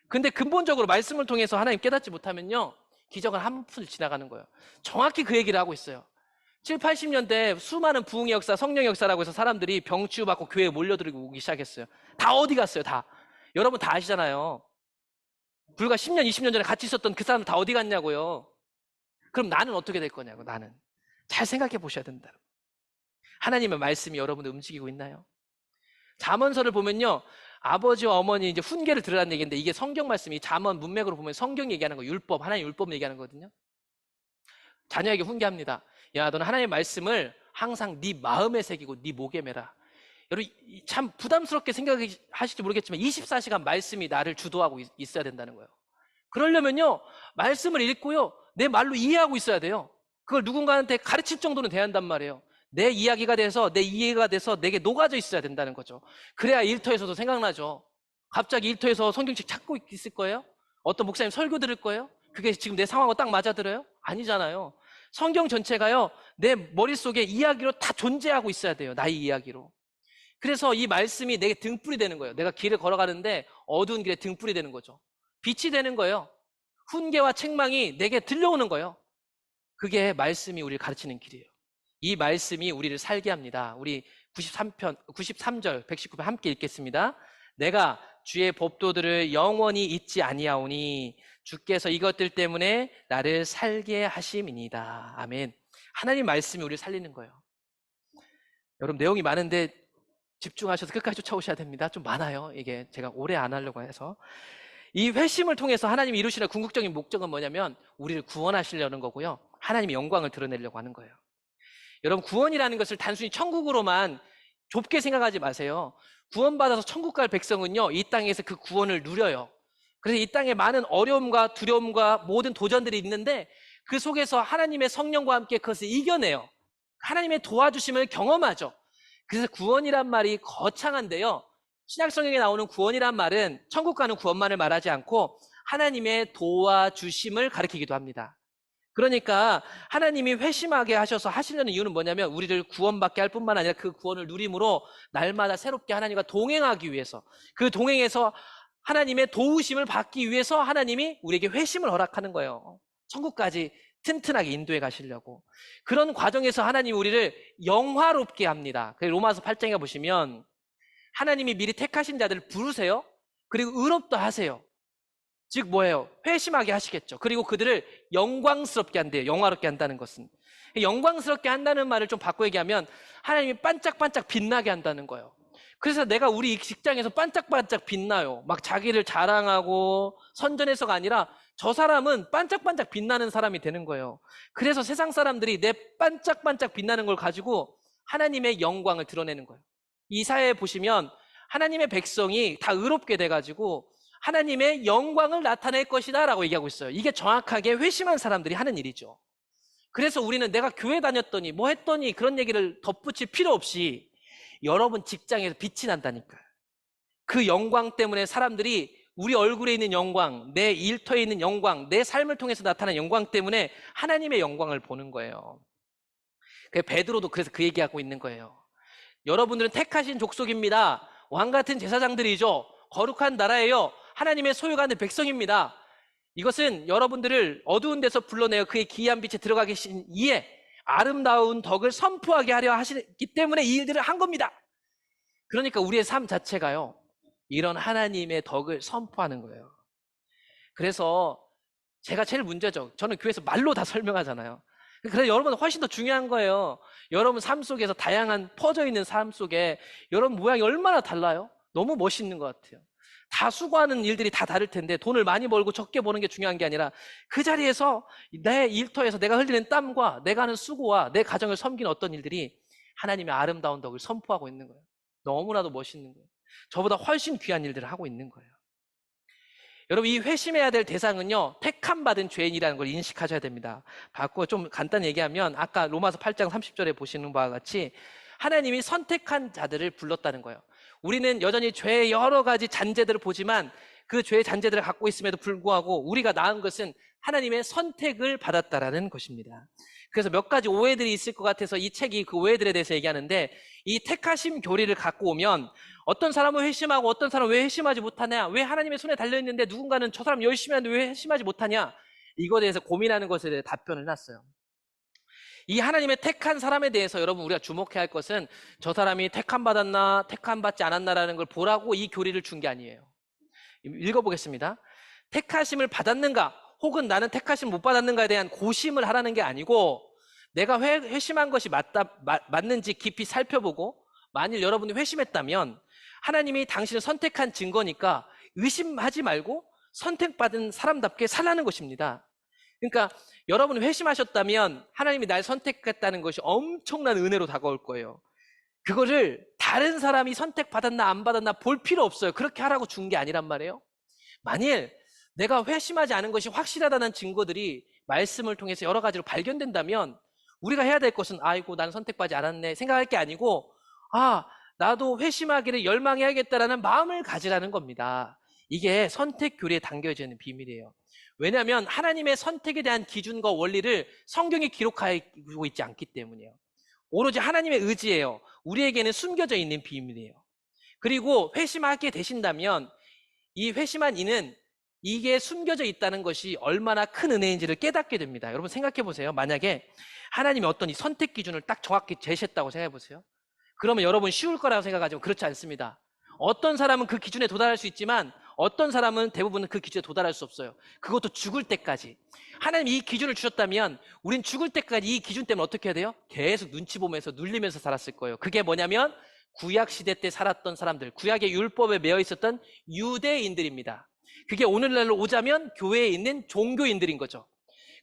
근데 근본적으로 말씀을 통해서 하나님 깨닫지 못하면요, 기적은 한 푼 지나가는 거예요. 정확히 그 얘기를 하고 있어요. 7, 80년대 수많은 부흥의 역사, 성령의 역사라고 해서 사람들이 병 치유받고 교회에 몰려들고 오기 시작했어요. 다 어디 갔어요? 다. 여러분 다 아시잖아요. 불과 10년, 20년 전에 같이 있었던 그 사람들 다 어디 갔냐고요. 그럼 나는 어떻게 될 거냐고. 나는 잘 생각해 보셔야 된다. 하나님의 말씀이 여러분을 움직이고 있나요? 잠언서를 보면요, 아버지와 어머니 이제 훈계를 들으라는 얘기인데, 이게 성경 말씀이 잠언 문맥으로 보면 성경 얘기하는 거, 율법, 하나님 율법 얘기하는 거거든요. 자녀에게 훈계합니다. 야, 너는 하나님의 말씀을 항상 네 마음에 새기고 네 목에 매라. 여러분 참 부담스럽게 생각하실지 모르겠지만 24시간 말씀이 나를 주도하고 있어야 된다는 거예요. 그러려면요, 말씀을 읽고요, 내 말로 이해하고 있어야 돼요. 그걸 누군가한테 가르칠 정도는 돼야 한단 말이에요. 내 이야기가 돼서, 내 이해가 돼서 내게 녹아져 있어야 된다는 거죠. 그래야 일터에서도 생각나죠. 갑자기 일터에서 성경책 찾고 있을 거예요? 어떤 목사님 설교 들을 거예요? 그게 지금 내 상황과 딱 맞아들어요? 아니잖아요. 성경 전체가요, 내 머릿속에 이야기로 다 존재하고 있어야 돼요. 나의 이야기로. 그래서 이 말씀이 내게 등불이 되는 거예요. 내가 길을 걸어가는데 어두운 길에 등불이 되는 거죠. 빛이 되는 거예요. 훈계와 책망이 내게 들려오는 거예요. 그게 말씀이 우리를 가르치는 길이에요. 이 말씀이 우리를 살게 합니다. 우리 93절, 119편 함께 읽겠습니다. 내가 주의 법도들을 영원히 잊지 아니하오니 주께서 이것들 때문에 나를 살게 하심이니이다. 아멘. 하나님 말씀이 우리를 살리는 거예요. 여러분 내용이 많은데 집중하셔서 끝까지 쫓아오셔야 됩니다. 좀 많아요. 이게 제가 오래 안 하려고 해서. 이 회심을 통해서 하나님이 이루시는 궁극적인 목적은 뭐냐면 우리를 구원하시려는 거고요, 하나님의 영광을 드러내려고 하는 거예요. 여러분 구원이라는 것을 단순히 천국으로만 좁게 생각하지 마세요. 구원받아서 천국 갈 백성은요, 이 땅에서 그 구원을 누려요. 그래서 이 땅에 많은 어려움과 두려움과 모든 도전들이 있는데 그 속에서 하나님의 성령과 함께 그것을 이겨내요. 하나님의 도와주심을 경험하죠. 그래서 구원이란 말이 거창한데요, 신약성경에 나오는 구원이란 말은 천국 가는 구원만을 말하지 않고 하나님의 도와주심을 가리키기도 합니다. 그러니까 하나님이 회심하게 하셔서 하시려는 이유는 뭐냐면 우리를 구원받게 할 뿐만 아니라 그 구원을 누림으로 날마다 새롭게 하나님과 동행하기 위해서, 그 동행에서 하나님의 도우심을 받기 위해서 하나님이 우리에게 회심을 허락하는 거예요. 천국까지 튼튼하게 인도해 가시려고. 그런 과정에서 하나님이 우리를 영화롭게 합니다. 로마서 8장에 보시면 하나님이 미리 택하신 자들을 부르세요. 그리고 의롭다 하세요. 즉 뭐예요? 회심하게 하시겠죠. 그리고 그들을 영광스럽게 한대요. 영화롭게 한다는 것은. 영광스럽게 한다는 말을 좀 바꿔 얘기하면 하나님이 반짝반짝 빛나게 한다는 거예요. 그래서 내가 우리 직장에서 반짝반짝 빛나요. 막 자기를 자랑하고 선전해서가 아니라 저 사람은 반짝반짝 빛나는 사람이 되는 거예요. 그래서 세상 사람들이 내 반짝반짝 빛나는 걸 가지고 하나님의 영광을 드러내는 거예요. 이사야에 보시면 하나님의 백성이 다 의롭게 돼가지고 하나님의 영광을 나타낼 것이다 라고 얘기하고 있어요. 이게 정확하게 회심한 사람들이 하는 일이죠. 그래서 우리는 내가 교회 다녔더니 뭐 했더니 그런 얘기를 덧붙일 필요 없이 여러분 직장에서 빛이 난다니까요. 그 영광 때문에 사람들이 우리 얼굴에 있는 영광, 내 일터에 있는 영광, 내 삶을 통해서 나타나는 영광 때문에 하나님의 영광을 보는 거예요. 베드로도 그래서 그 얘기하고 있는 거예요. 여러분들은 택하신 족속입니다. 왕같은 제사장들이죠. 거룩한 나라예요. 하나님의 소유가 된 백성입니다. 이것은 여러분들을 어두운 데서 불러내어 그의 기이한 빛에 들어가 계신 이에 아름다운 덕을 선포하게 하려 하시기 때문에 이 일들을 한 겁니다. 그러니까 우리의 삶 자체가요, 이런 하나님의 덕을 선포하는 거예요. 그래서 제가 제일 문제죠. 저는 교회에서 말로 다 설명하잖아요. 그래서 여러분은 훨씬 더 중요한 거예요. 여러분 삶 속에서 다양한 퍼져 있는 삶 속에 여러분 모양이 얼마나 달라요? 너무 멋있는 것 같아요. 다 수고하는 일들이 다 다를 텐데 돈을 많이 벌고 적게 버는 게 중요한 게 아니라 그 자리에서 내 일터에서 내가 흘리는 땀과 내가 하는 수고와 내 가정을 섬기는 어떤 일들이 하나님의 아름다운 덕을 선포하고 있는 거예요. 너무나도 멋있는 거예요. 저보다 훨씬 귀한 일들을 하고 있는 거예요. 여러분 이 회심해야 될 대상은요, 택함받은 죄인이라는 걸 인식하셔야 됩니다. 바꿔 좀 간단히 얘기하면 아까 로마서 8장 30절에 보시는 바와 같이 하나님이 선택한 자들을 불렀다는 거예요. 우리는 여전히 죄의 여러 가지 잔재들을 보지만 그 죄의 잔재들을 갖고 있음에도 불구하고 우리가 나은 것은 하나님의 선택을 받았다라는 것입니다. 그래서 몇 가지 오해들이 있을 것 같아서 이 책이 그 오해들에 대해서 얘기하는데, 이 택하심 교리를 갖고 오면 어떤 사람은 회심하고 어떤 사람은 왜 회심하지 못하냐, 왜 하나님의 손에 달려있는데 누군가는 저 사람 열심히 하는데 왜 회심하지 못하냐, 이거에 대해서 고민하는 것에 대해 답변을 해놨어요. 이 하나님의 택한 사람에 대해서 여러분 우리가 주목해야 할 것은 저 사람이 택함 받았나 택함 받지 않았나라는 걸 보라고 이 교리를 준 게 아니에요. 읽어보겠습니다. 택하심을 받았는가 혹은 나는 택하심 못 받았는가에 대한 고심을 하라는 게 아니고, 내가 회심한 것이 맞는지 깊이 살펴보고, 만일 여러분이 회심했다면 하나님이 당신을 선택한 증거니까 의심하지 말고 선택받은 사람답게 살라는 것입니다. 그러니까 여러분이 회심하셨다면 하나님이 날 선택했다는 것이 엄청난 은혜로 다가올 거예요. 그거를 다른 사람이 선택받았나 안 받았나 볼 필요 없어요. 그렇게 하라고 준 게 아니란 말이에요. 만일 내가 회심하지 않은 것이 확실하다는 증거들이 말씀을 통해서 여러 가지로 발견된다면 우리가 해야 될 것은 아이고 난 선택받지 않았네 생각할 게 아니고, 나도 회심하기를 열망해야겠다라는 마음을 가지라는 겁니다. 이게 선택 교리에 담겨져 있는 비밀이에요. 왜냐하면 하나님의 선택에 대한 기준과 원리를 성경에 기록하고 있지 않기 때문이에요. 오로지 하나님의 의지예요. 우리에게는 숨겨져 있는 비밀이에요. 그리고 회심하게 되신다면 이 회심한 이는 이게 숨겨져 있다는 것이 얼마나 큰 은혜인지를 깨닫게 됩니다. 여러분 생각해 보세요. 만약에 하나님이 어떤 이 선택 기준을 딱 정확히 제시했다고 생각해 보세요. 그러면 여러분 쉬울 거라고 생각하지만 그렇지 않습니다. 어떤 사람은 그 기준에 도달할 수 있지만 어떤 사람은 대부분은 그 기준에 도달할 수 없어요. 그것도 죽을 때까지. 하나님이 이 기준을 주셨다면 우린 죽을 때까지 이 기준 때문에 어떻게 해야 돼요? 계속 눈치 보면서 눌리면서 살았을 거예요. 그게 뭐냐면 구약 시대 때 살았던 사람들, 구약의 율법에 매여 있었던 유대인들입니다. 그게 오늘날로 오자면 교회에 있는 종교인들인 거죠.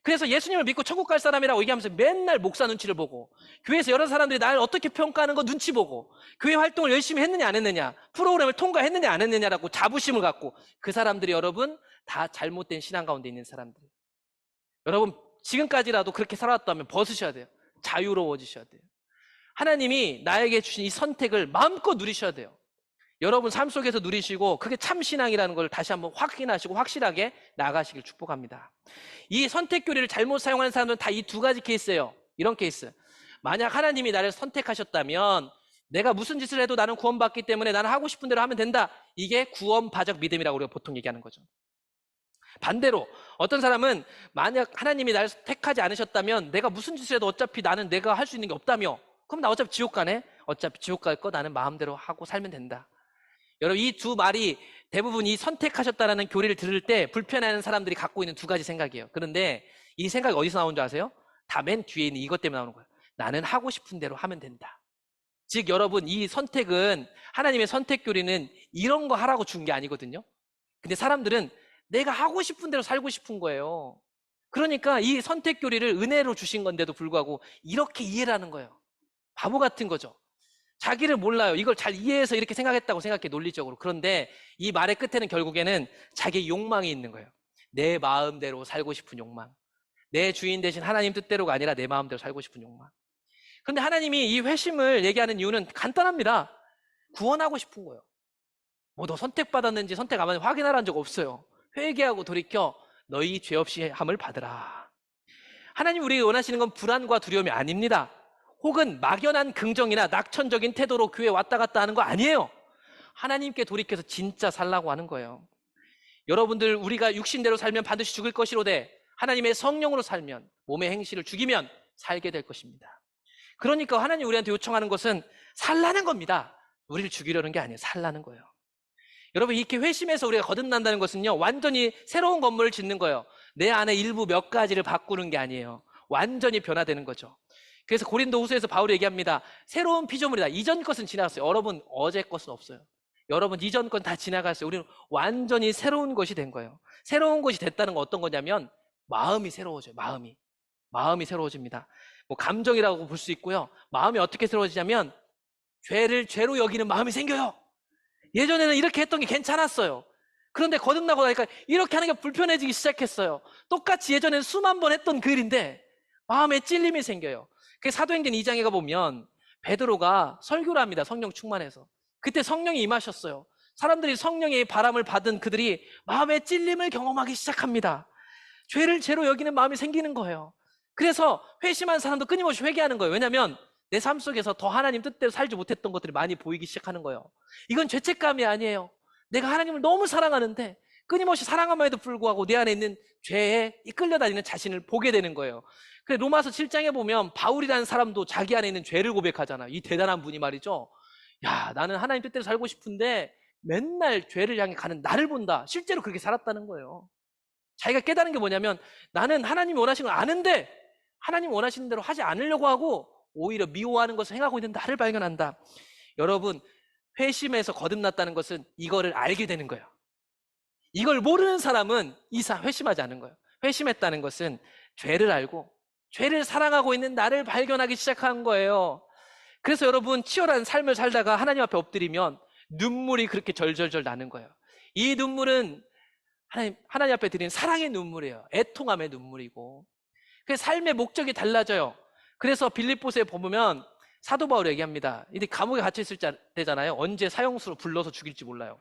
그래서 예수님을 믿고 천국 갈 사람이라고 얘기하면서 맨날 목사 눈치를 보고, 교회에서 여러 사람들이 날 어떻게 평가하는 거 눈치 보고, 교회 활동을 열심히 했느냐 안 했느냐, 프로그램을 통과했느냐 안 했느냐라고 자부심을 갖고, 그 사람들이 여러분 다 잘못된 신앙 가운데 있는 사람들. 여러분 지금까지라도 그렇게 살아왔다면 벗으셔야 돼요. 자유로워지셔야 돼요. 하나님이 나에게 주신 이 선택을 마음껏 누리셔야 돼요. 여러분 삶 속에서 누리시고 그게 참 신앙이라는 걸 다시 한번 확인하시고 확실하게 나가시길 축복합니다. 이 선택 교리를 잘못 사용하는 사람들은 다 이 두 가지 케이스예요. 이런 케이스. 만약 하나님이 나를 선택하셨다면 내가 무슨 짓을 해도 나는 구원받기 때문에 나는 하고 싶은 대로 하면 된다. 이게 구원파적 믿음이라고 우리가 보통 얘기하는 거죠. 반대로 어떤 사람은 만약 하나님이 나를 택하지 않으셨다면 내가 무슨 짓을 해도 어차피 나는 내가 할 수 있는 게 없다며, 그럼 나 어차피 지옥 가네? 어차피 지옥 갈 거 나는 마음대로 하고 살면 된다. 여러분 이 두 말이 대부분 이 선택하셨다라는 교리를 들을 때 불편해하는 사람들이 갖고 있는 두 가지 생각이에요. 그런데 이 생각이 어디서 나온 줄 아세요? 다 맨 뒤에 있는 이것 때문에 나오는 거예요. 나는 하고 싶은 대로 하면 된다. 즉 여러분 이 선택은, 하나님의 선택 교리는 이런 거 하라고 준 게 아니거든요. 근데 사람들은 내가 하고 싶은 대로 살고 싶은 거예요. 그러니까 이 선택 교리를 은혜로 주신 건데도 불구하고 이렇게 이해를 하는 거예요. 바보 같은 거죠. 자기를 몰라요. 이걸 잘 이해해서 이렇게 생각했다고 생각해, 논리적으로. 그런데 이 말의 끝에는 결국에는 자기의 욕망이 있는 거예요. 내 마음대로 살고 싶은 욕망. 내 주인 대신 하나님 뜻대로가 아니라 내 마음대로 살고 싶은 욕망. 그런데 하나님이 이 회심을 얘기하는 이유는 간단합니다. 구원하고 싶은 거예요. 뭐 너 선택받았는지 선택 안 받았는지 확인하라는 적 없어요. 회개하고 돌이켜 너희 죄 없이 함을 받으라. 하나님 우리에게 원하시는 건 불안과 두려움이 아닙니다. 혹은 막연한 긍정이나 낙천적인 태도로 교회에 왔다 갔다 하는 거 아니에요. 하나님께 돌이켜서 진짜 살라고 하는 거예요. 여러분들 우리가 육신대로 살면 반드시 죽을 것이로되 하나님의 성령으로 살면, 몸의 행실을 죽이면 살게 될 것입니다. 그러니까 하나님 우리한테 요청하는 것은 살라는 겁니다. 우리를 죽이려는 게 아니에요. 살라는 거예요. 여러분 이렇게 회심해서 우리가 거듭난다는 것은요, 완전히 새로운 건물을 짓는 거예요. 내 안에 일부 몇 가지를 바꾸는 게 아니에요. 완전히 변화되는 거죠. 그래서 고린도후서에서 바울이 얘기합니다. 새로운 피조물이다. 이전 것은 지나갔어요. 여러분 어제 것은 없어요. 여러분 이전 건 다 지나갔어요. 우리는 완전히 새로운 것이 된 거예요. 새로운 것이 됐다는 건 어떤 거냐면 마음이 새로워져요. 마음이 새로워집니다. 뭐 감정이라고 볼 수 있고요. 마음이 어떻게 새로워지냐면 죄를 죄로 여기는 마음이 생겨요. 예전에는 이렇게 했던 게 괜찮았어요. 그런데 거듭나고 나니까 이렇게 하는 게 불편해지기 시작했어요. 똑같이 예전에는 수만 번 했던 그 일인데 마음에 찔림이 생겨요. 그 사도행전 2장에 가보면 베드로가 설교를 합니다. 성령 충만해서. 그때 성령이 임하셨어요. 사람들이 성령의 바람을 받은 그들이 마음의 찔림을 경험하기 시작합니다. 죄를 죄로 여기는 마음이 생기는 거예요. 그래서 회심한 사람도 끊임없이 회개하는 거예요. 왜냐하면 내 삶 속에서 더 하나님 뜻대로 살지 못했던 것들이 많이 보이기 시작하는 거예요. 이건 죄책감이 아니에요. 내가 하나님을 너무 사랑하는데 끊임없이 사랑함에도 불구하고 내 안에 있는 죄에 이끌려다니는 자신을 보게 되는 거예요. 그래 로마서 7장에 보면 바울이라는 사람도 자기 안에 있는 죄를 고백하잖아요. 이 대단한 분이 말이죠. 야, 나는 하나님 뜻대로 살고 싶은데 맨날 죄를 향해 가는 나를 본다. 실제로 그렇게 살았다는 거예요. 자기가 깨달은 게 뭐냐면 나는 하나님이 원하시는 걸 아는데 하나님 원하시는 대로 하지 않으려고 하고 오히려 미워하는 것을 행하고 있는 나를 발견한다. 여러분, 회심에서 거듭났다는 것은 이거를 알게 되는 거예요. 이걸 모르는 사람은 이사 회심하지 않은 거예요. 회심했다는 것은 죄를 알고 죄를 사랑하고 있는 나를 발견하기 시작한 거예요. 그래서 여러분, 치열한 삶을 살다가 하나님 앞에 엎드리면 눈물이 그렇게 절절절 나는 거예요. 이 눈물은 하나님 앞에 드리는 사랑의 눈물이에요. 애통함의 눈물이고. 그 삶의 목적이 달라져요. 그래서 빌립보서에 보면 사도 바울이 얘기합니다. 이제 감옥에 갇혀 있을 때잖아요. 언제 사형수로 불러서 죽일지 몰라요.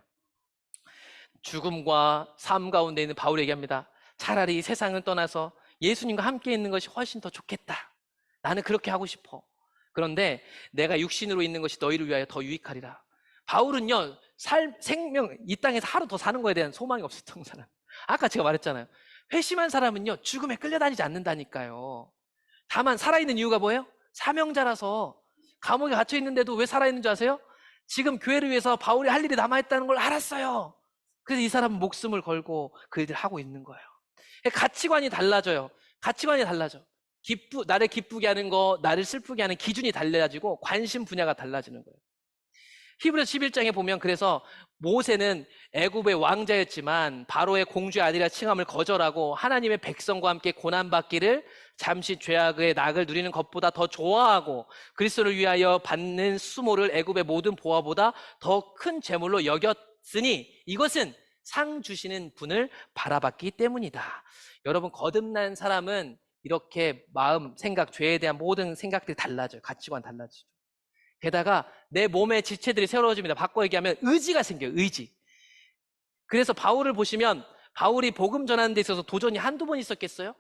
죽음과 삶 가운데 있는 바울이 얘기합니다. 차라리 세상을 떠나서 예수님과 함께 있는 것이 훨씬 더 좋겠다. 나는 그렇게 하고 싶어. 그런데 내가 육신으로 있는 것이 너희를 위하여 더 유익하리라. 바울은요, 생명, 이 땅에서 하루 더 사는 거에 대한 소망이 없었던 사람. 아까 제가 말했잖아요. 회심한 사람은요, 죽음에 끌려다니지 않는다니까요. 다만 살아있는 이유가 뭐예요? 사명자라서. 감옥에 갇혀 있는데도 왜 살아있는 줄 아세요? 지금 교회를 위해서 바울이 할 일이 남아있다는 걸 알았어요. 그래서 이 사람은 목숨을 걸고 그 일을 하고 있는 거예요. 가치관이 달라져요. 가치관이 달라져. 나를 기쁘게 하는 거, 나를 슬프게 하는 기준이 달라지고 관심 분야가 달라지는 거예요. 히브리서 11장에 보면 그래서 모세는 애굽의 왕자였지만 바로의 공주의 아들이라 칭함을 거절하고 하나님의 백성과 함께 고난받기를 잠시 죄악의 낙을 누리는 것보다 더 좋아하고 그리스도를 위하여 받는 수모를 애굽의 모든 보화보다 더 큰 재물로 여겼으니 이것은 상 주시는 분을 바라봤기 때문이다. 여러분, 거듭난 사람은 이렇게 마음, 생각, 죄에 대한 모든 생각들이 달라져요. 가치관 달라지죠. 게다가 내 몸의 지체들이 새로워집니다. 바꿔 얘기하면 의지가 생겨요. 의지. 그래서 바울을 보시면 바울이 복음 전하는 데 있어서 도전이 한두 번 있었겠어요?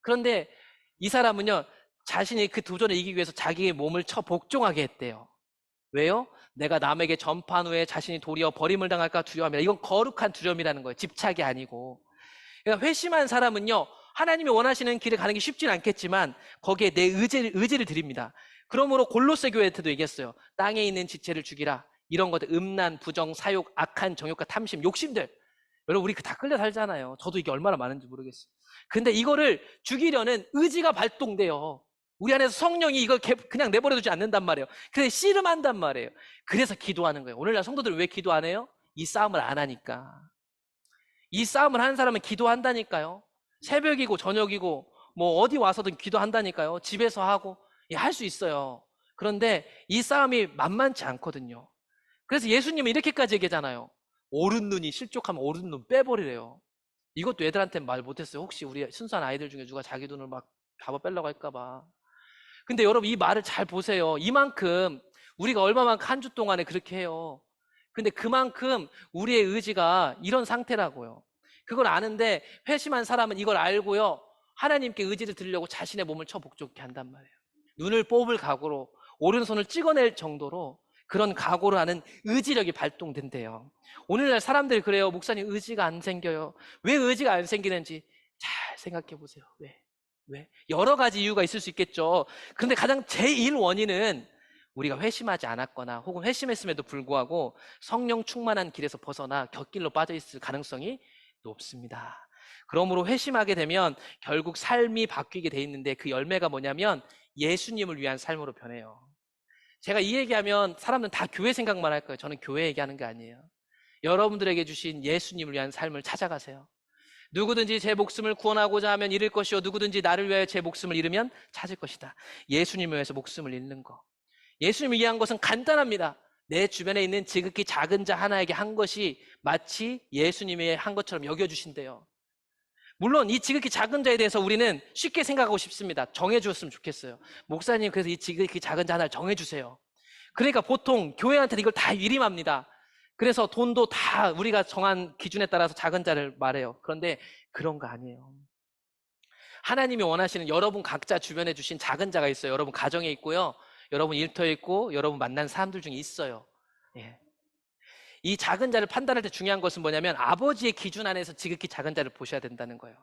그런데 이 사람은요, 자신이 그 도전을 이기기 위해서 자기의 몸을 복종하게 했대요. 왜요? 내가 남에게 전파한 후에 자신이 도리어 버림을 당할까 두려워합니다. 이건 거룩한 두려움이라는 거예요. 집착이 아니고. 그러니까 회심한 사람은요, 하나님이 원하시는 길을 가는 게 쉽지는 않겠지만 거기에 내 의지를 드립니다. 그러므로 골로새 교회한테도 얘기했어요. 땅에 있는 지체를 죽이라. 이런 것들, 음란, 부정, 사욕, 악한 정욕과 탐심, 욕심들. 여러분, 우리 다 끌려 살잖아요. 저도 이게 얼마나 많은지 모르겠어요. 근데 이거를 죽이려는 의지가 발동돼요. 우리 안에서 성령이 이걸 그냥 내버려두지 않는단 말이에요. 그래서 씨름한단 말이에요. 그래서 기도하는 거예요. 오늘날 성도들은 왜 기도 안 해요? 이 싸움을 안 하니까. 이 싸움을 하는 사람은 기도한다니까요. 새벽이고 저녁이고 뭐 어디 와서든 기도한다니까요. 집에서 하고 할 수 있어요. 그런데 이 싸움이 만만치 않거든요. 그래서 예수님은 이렇게까지 얘기하잖아요. 오른 눈이 실족하면 오른 눈 빼버리래요. 이것도 애들한테 말 못했어요. 혹시 우리 순수한 아이들 중에 누가 자기 눈을 막 잡아 빼려고 할까 봐. 근데 여러분, 이 말을 잘 보세요. 이만큼 우리가 얼마만큼 한 주 동안에 그렇게 해요. 근데 그만큼 우리의 의지가 이런 상태라고요. 그걸 아는데 회심한 사람은 이걸 알고요, 하나님께 의지를 드리려고 자신의 몸을 처복종케 한단 말이에요. 눈을 뽑을 각오로, 오른손을 찍어낼 정도로 그런 각오를 하는 의지력이 발동된대요. 오늘날 사람들이 그래요. 목사님, 의지가 안 생겨요. 왜 의지가 안 생기는지 잘 생각해 보세요. 왜? 여러 가지 이유가 있을 수 있겠죠. 그런데 가장 제1 원인은 우리가 회심하지 않았거나 혹은 회심했음에도 불구하고 성령 충만한 길에서 벗어나 곁길로 빠져 있을 가능성이 높습니다. 그러므로 회심하게 되면 결국 삶이 바뀌게 돼 있는데 그 열매가 뭐냐면 예수님을 위한 삶으로 변해요. 제가 이 얘기하면 사람들은 다 교회 생각만 할 거예요. 저는 교회 얘기하는 게 아니에요. 여러분들에게 주신 예수님을 위한 삶을 찾아가세요. 누구든지 제 목숨을 구원하고자 하면 잃을 것이요 누구든지 나를 위하여 제 목숨을 잃으면 찾을 것이다. 예수님을 위해서 목숨을 잃는 거. 예수님을 위한 것은 간단합니다. 내 주변에 있는 지극히 작은 자 하나에게 한 것이 마치 예수님이 한 것처럼 여겨주신대요. 물론 이 지극히 작은 자에 대해서 우리는 쉽게 생각하고 싶습니다. 정해주었으면 좋겠어요. 목사님, 그래서 이 지극히 작은 자 하나를 정해주세요. 그러니까 보통 교회한테는 이걸 다 위임합니다. 그래서 돈도 다 우리가 정한 기준에 따라서 작은 자를 말해요. 그런데 그런 거 아니에요. 하나님이 원하시는 여러분 각자 주변에 주신 작은 자가 있어요. 여러분 가정에 있고요. 여러분 일터에 있고 여러분 만난 사람들 중에 있어요. 예. 이 작은 자를 판단할 때 중요한 것은 뭐냐면 아버지의 기준 안에서 지극히 작은 자를 보셔야 된다는 거예요.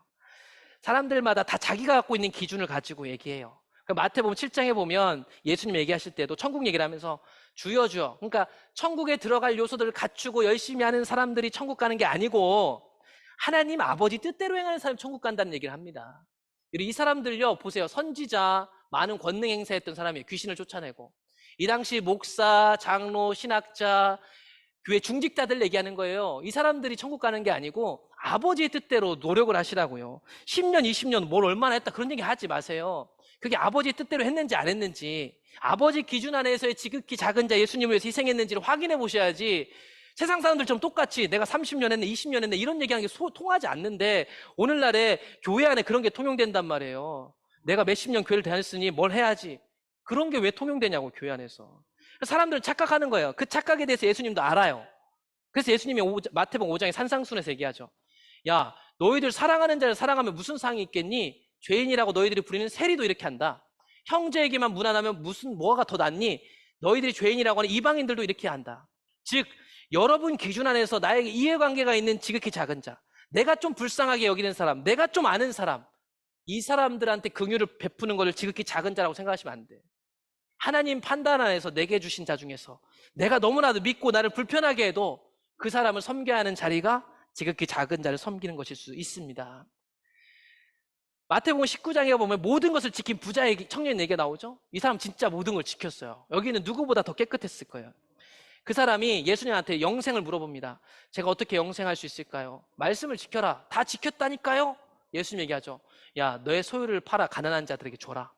사람들마다 다 자기가 갖고 있는 기준을 가지고 얘기해요. 마태복음 7장에 보면 예수님 얘기하실 때도 천국 얘기를 하면서 주여 주여, 그러니까 천국에 들어갈 요소들을 갖추고 열심히 하는 사람들이 천국 가는 게 아니고 하나님 아버지 뜻대로 행하는 사람이 천국 간다는 얘기를 합니다. 이 사람들요, 보세요. 선지자, 많은 권능 행사했던 사람이에요. 귀신을 쫓아내고. 이 당시 목사, 장로, 신학자, 교회 중직자들 얘기하는 거예요. 이 사람들이 천국 가는 게 아니고 아버지의 뜻대로 노력을 하시라고요. 10년, 20년 뭘 얼마나 했다 그런 얘기 하지 마세요. 그게 아버지의 뜻대로 했는지 안 했는지, 아버지 기준 안에서의 지극히 작은 자 예수님을 위해서 희생했는지를 확인해 보셔야지, 세상 사람들처럼 똑같이 내가 30년 했네, 20년 했네 이런 얘기하는 게 통하지 않는데, 오늘날에 교회 안에 그런 게 통용된단 말이에요. 내가 몇십 년 교회를 다녔으니 뭘 해야지. 그런 게 왜 통용되냐고, 교회 안에서. 사람들은 착각하는 거예요. 그 착각에 대해서 예수님도 알아요. 그래서 예수님이 마태복음 5장에 산상순에서 얘기하죠. 야, 너희들 사랑하는 자를 사랑하면 무슨 상이 있겠니? 죄인이라고 너희들이 부리는 세리도 이렇게 한다. 형제에게만 무난하면 뭐가 더 낫니? 너희들이 죄인이라고 하는 이방인들도 이렇게 한다. 즉 여러분 기준 안에서 나에게 이해관계가 있는 지극히 작은 자, 내가 좀 불쌍하게 여기는 사람, 내가 좀 아는 사람, 이 사람들한테 긍휼을 베푸는 것을 지극히 작은 자라고 생각하시면 안 돼. 하나님 판단 안에서 내게 주신 자 중에서 내가 너무나도 믿고 나를 불편하게 해도 그 사람을 섬겨야 하는 자리가 지극히 작은 자를 섬기는 것일 수 있습니다. 마태복음 19장에 보면 모든 것을 지킨 부자의 청년 얘기가 나오죠. 이 사람 진짜 모든 걸 지켰어요. 여기는 누구보다 더 깨끗했을 거예요. 그 사람이 예수님한테 영생을 물어봅니다. 제가 어떻게 영생할 수 있을까요? 말씀을 지켜라. 다 지켰다니까요? 예수님 얘기하죠. 야, 너의 소유를 팔아 가난한 자들에게 줘라.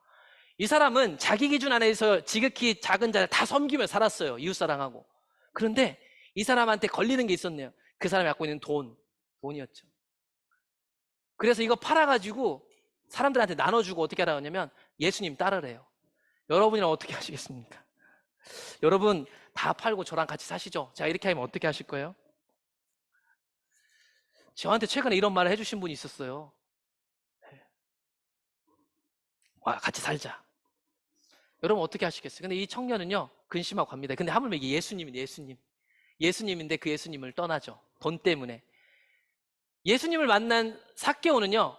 이 사람은 자기 기준 안에서 지극히 작은 자를 다 섬기며 살았어요. 이웃사랑하고. 그런데 이 사람한테 걸리는 게 있었네요. 그 사람이 갖고 있는 돈이었죠. 그래서 이거 팔아가지고 사람들한테 나눠주고 어떻게 하라냐면 예수님 따르래요. 여러분이랑 어떻게 하시겠습니까? 여러분 다 팔고 저랑 같이 사시죠? 자, 이렇게 하면 어떻게 하실 거예요? 저한테 최근에 이런 말을 해주신 분이 있었어요. 와, 같이 살자. 여러분 어떻게 하시겠어요? 근데 이 청년은요, 근심하고 갑니다. 근데 하물며 이게 예수님인데 그 예수님을 떠나죠. 돈 때문에. 예수님을 만난 삭개오는요,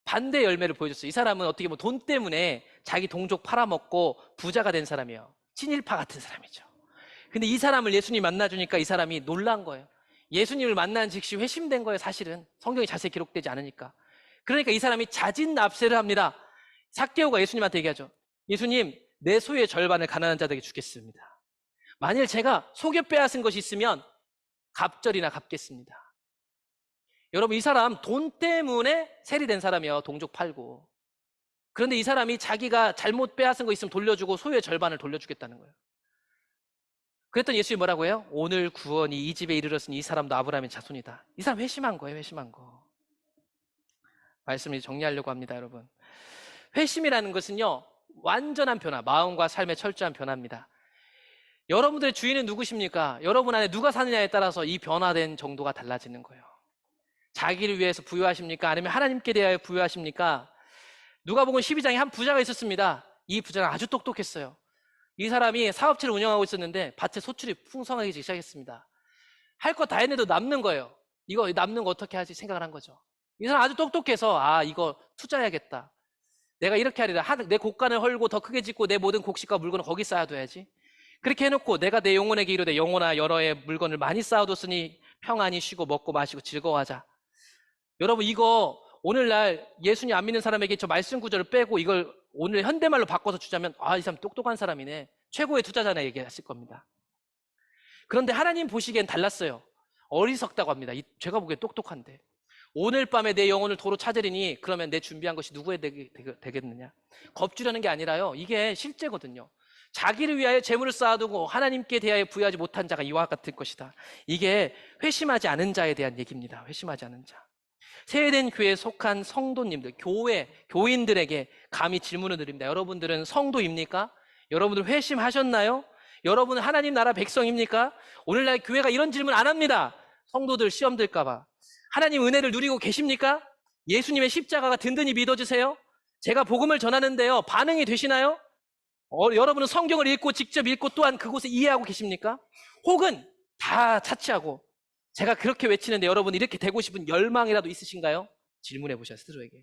반대 열매를 보여줬어요. 이 사람은 어떻게 보면 돈 때문에 자기 동족 팔아먹고 부자가 된 사람이에요. 친일파 같은 사람이죠. 근데 이 사람을 예수님이 만나주니까 이 사람이 놀란 거예요. 예수님을 만난 즉시 회심된 거예요, 사실은. 성경이 자세히 기록되지 않으니까. 그러니까 이 사람이 자진납세를 합니다. 삭개오가 예수님한테 얘기하죠. 예수님, 내 소유의 절반을 가난한 자들에게 주겠습니다. 만일 제가 속여 빼앗은 것이 있으면 갑절이나 갚겠습니다. 여러분, 이 사람 돈 때문에 세리된 사람이에요. 동족 팔고. 그런데 이 사람이 자기가 잘못 빼앗은 거 있으면 돌려주고 소유의 절반을 돌려주겠다는 거예요. 그랬더니 예수님이 뭐라고 해요? 오늘 구원이 이 집에 이르렀으니 이 사람도 아브라함의 자손이다. 이 사람 회심한 거예요. 회심한 거. 말씀을 정리하려고 합니다, 여러분. 회심이라는 것은요, 완전한 변화, 마음과 삶의 철저한 변화입니다. 여러분들의 주인은 누구십니까? 여러분 안에 누가 사느냐에 따라서 이 변화된 정도가 달라지는 거예요. 자기를 위해서 부유하십니까? 아니면 하나님께 대하여 부유하십니까? 누가복음 12장에 한 부자가 있었습니다. 이 부자는 아주 똑똑했어요. 이 사람이 사업체를 운영하고 있었는데 밭에 소출이 풍성하기 시작했습니다. 할 거 다 했는데도 남는 거예요. 이거 남는 거 어떻게 하지 생각을 한 거죠. 이 사람 아주 똑똑해서 이거 투자해야겠다. 내가 이렇게 하리라. 내 곡간을 헐고 더 크게 짓고 내 모든 곡식과 물건을 거기 쌓아둬야지. 그렇게 해놓고 내가 내 영혼에게 이르되 영혼아 여러의 물건을 많이 쌓아뒀으니 평안히 쉬고 먹고 마시고 즐거워하자. 여러분 이거 오늘날 예수님 안 믿는 사람에게 저 말씀 구절을 빼고 이걸 오늘 현대말로 바꿔서 주자면 이 사람 똑똑한 사람이네. 최고의 투자자나 얘기했을 겁니다. 그런데 하나님 보시기엔 달랐어요. 어리석다고 합니다. 제가 보기엔 똑똑한데. 오늘 밤에 내 영혼을 도로 찾으리니 그러면 내 준비한 것이 누구에 되겠느냐. 겁주려는 게 아니라요. 이게 실제거든요. 자기를 위하여 재물을 쌓아두고 하나님께 대하여 부여하지 못한 자가 이와 같을 것이다. 이게 회심하지 않은 자에 대한 얘기입니다. 회심하지 않은 자. 세례된 교회에 속한 성도님들, 교인들에게 감히 질문을 드립니다. 여러분들은 성도입니까? 여러분들 회심하셨나요? 여러분은 하나님 나라 백성입니까? 오늘날 교회가 이런 질문 안 합니다. 성도들 시험 들까봐. 하나님 은혜를 누리고 계십니까? 예수님의 십자가가 든든히 믿어주세요. 제가 복음을 전하는데요, 반응이 되시나요? 여러분은 성경을 읽고 직접 읽고 또한 그곳에 이해하고 계십니까? 혹은 다 차치하고 제가 그렇게 외치는데 여러분 이렇게 되고 싶은 열망이라도 있으신가요? 질문해 보셔요, 스스로에게.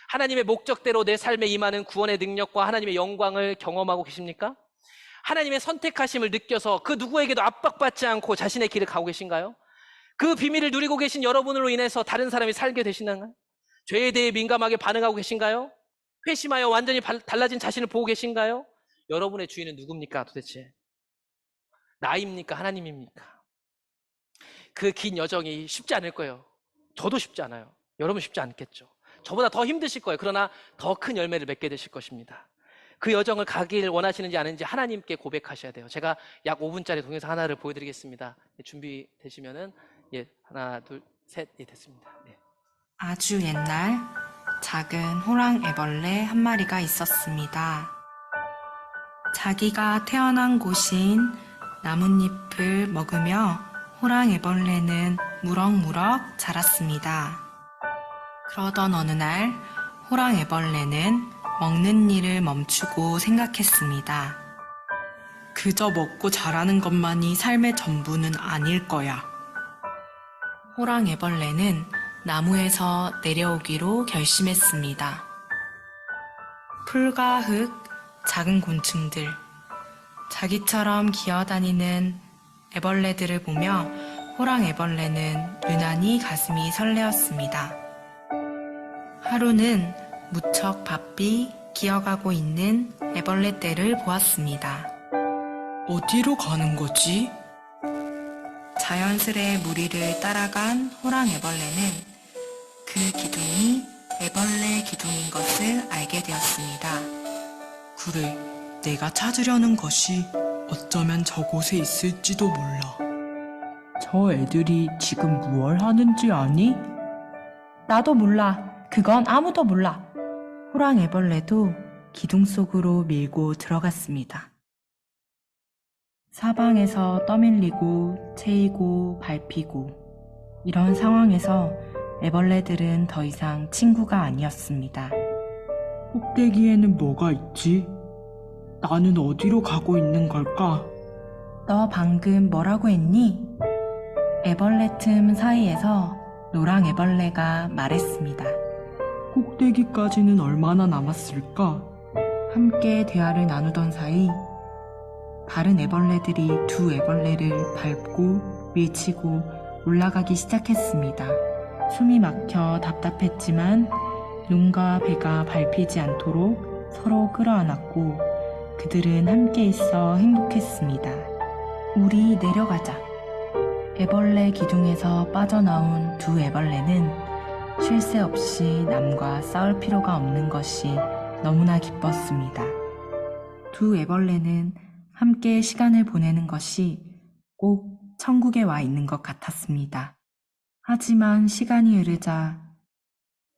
하나님의 목적대로 내 삶에 임하는 구원의 능력과 하나님의 영광을 경험하고 계십니까? 하나님의 선택하심을 느껴서 그 누구에게도 압박받지 않고 자신의 길을 가고 계신가요? 그 비밀을 누리고 계신 여러분으로 인해서 다른 사람이 살게 되시나요? 죄에 대해 민감하게 반응하고 계신가요? 회심하여 완전히 달라진 자신을 보고 계신가요? 여러분의 주인은 누굽니까 도대체? 나입니까? 하나님입니까? 그 긴 여정이 쉽지 않을 거예요. 저도 쉽지 않아요. 여러분 쉽지 않겠죠. 저보다 더 힘드실 거예요. 그러나 더 큰 열매를 맺게 되실 것입니다. 그 여정을 가길 원하시는지 아닌지 하나님께 고백하셔야 돼요. 제가 약 5분짜리 동영상 하나를 보여드리겠습니다. 준비되시면은 하나, 둘, 셋, 됐습니다. 네. 아주 옛날 작은 호랑 애벌레 한 마리가 있었습니다. 자기가 태어난 곳인 나뭇잎을 먹으며 호랑 애벌레는 무럭무럭 자랐습니다. 그러던 어느 날 호랑 애벌레는 먹는 일을 멈추고 생각했습니다. 그저 먹고 자라는 것만이 삶의 전부는 아닐 거야. 호랑 애벌레는 나무에서 내려오기로 결심했습니다. 풀과 흙, 작은 곤충들, 자기처럼 기어다니는 애벌레들을 보며 호랑 애벌레는 유난히 가슴이 설레었습니다. 하루는 무척 바삐 기어가고 있는 애벌레 떼를 보았습니다. 어디로 가는 거지? 자연스레 무리를 따라간 호랑 애벌레는 그 기둥이 애벌레 기둥인 것을 알게 되었습니다. 그래, 내가 찾으려는 것이 어쩌면 저곳에 있을지도 몰라. 저 애들이 지금 무얼 하는지 아니? 나도 몰라. 그건 아무도 몰라. 호랑 애벌레도 기둥 속으로 밀고 들어갔습니다. 사방에서 떠밀리고 채이고 밟히고 이런 상황에서 애벌레들은 더 이상 친구가 아니었습니다. 꼭대기에는 뭐가 있지? 나는 어디로 가고 있는 걸까? 너 방금 뭐라고 했니? 애벌레 틈 사이에서 노랑 애벌레가 말했습니다. 꼭대기까지는 얼마나 남았을까? 함께 대화를 나누던 사이 다른 애벌레들이 두 애벌레를 밟고 밀치고 올라가기 시작했습니다. 숨이 막혀 답답했지만 눈과 배가 밟히지 않도록 서로 끌어안았고 그들은 함께 있어 행복했습니다. 우리 내려가자. 애벌레 기둥에서 빠져나온 두 애벌레는 쉴 새 없이 남과 싸울 필요가 없는 것이 너무나 기뻤습니다. 두 애벌레는 함께 시간을 보내는 것이 꼭 천국에 와 있는 것 같았습니다. 하지만 시간이 흐르자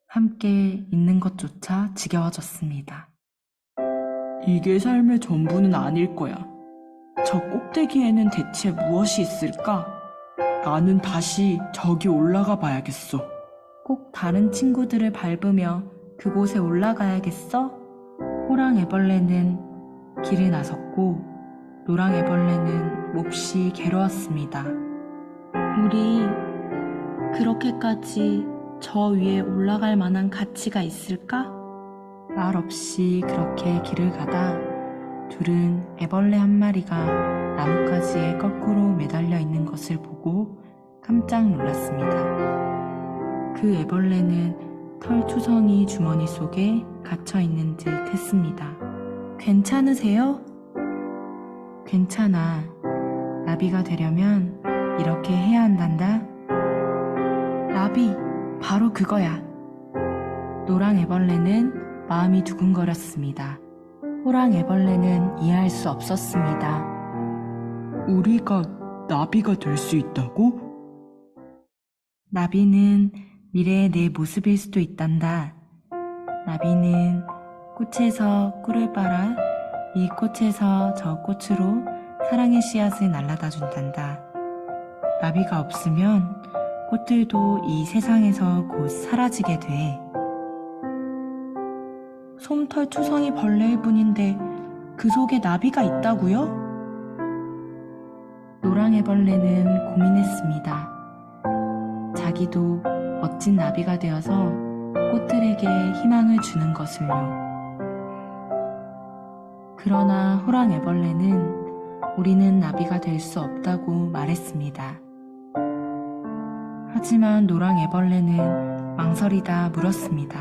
함께 있는 것조차 지겨워졌습니다. 이게 삶의 전부는 아닐 거야. 저 꼭대기에는 대체 무엇이 있을까? 나는 다시 저기 올라가 봐야겠어. 꼭 다른 친구들을 밟으며 그곳에 올라가야겠어? 호랑 애벌레는 길에 나섰고 노랑 애벌레는 몹시 괴로웠습니다. 우리 그렇게까지 저 위에 올라갈 만한 가치가 있을까? 말 없이 그렇게 길을 가다 둘은 애벌레 한 마리가 나뭇가지에 거꾸로 매달려 있는 것을 보고 깜짝 놀랐습니다. 그 애벌레는 털투성이 주머니 속에 갇혀 있는 듯 했습니다. 괜찮으세요? 괜찮아. 나비가 되려면 이렇게 해야 한단다. 나비, 바로 그거야. 노랑 애벌레는 마음이 두근거렸습니다. 호랑 애벌레는 이해할 수 없었습니다. 우리가 나비가 될 수 있다고? 나비는 미래의 내 모습일 수도 있단다. 나비는 꽃에서 꿀을 빨아 이 꽃에서 저 꽃으로 사랑의 씨앗을 날라다 준단다. 나비가 없으면 꽃들도 이 세상에서 곧 사라지게 돼. 솜털 투성이 벌레일 뿐인데 그 속에 나비가 있다고요? 노랑애벌레는 고민했습니다. 자기도 멋진 나비가 되어서 꽃들에게 희망을 주는 것을요. 그러나 호랑애벌레는 우리는 나비가 될 수 없다고 말했습니다. 하지만 노랑애벌레는 망설이다 물었습니다.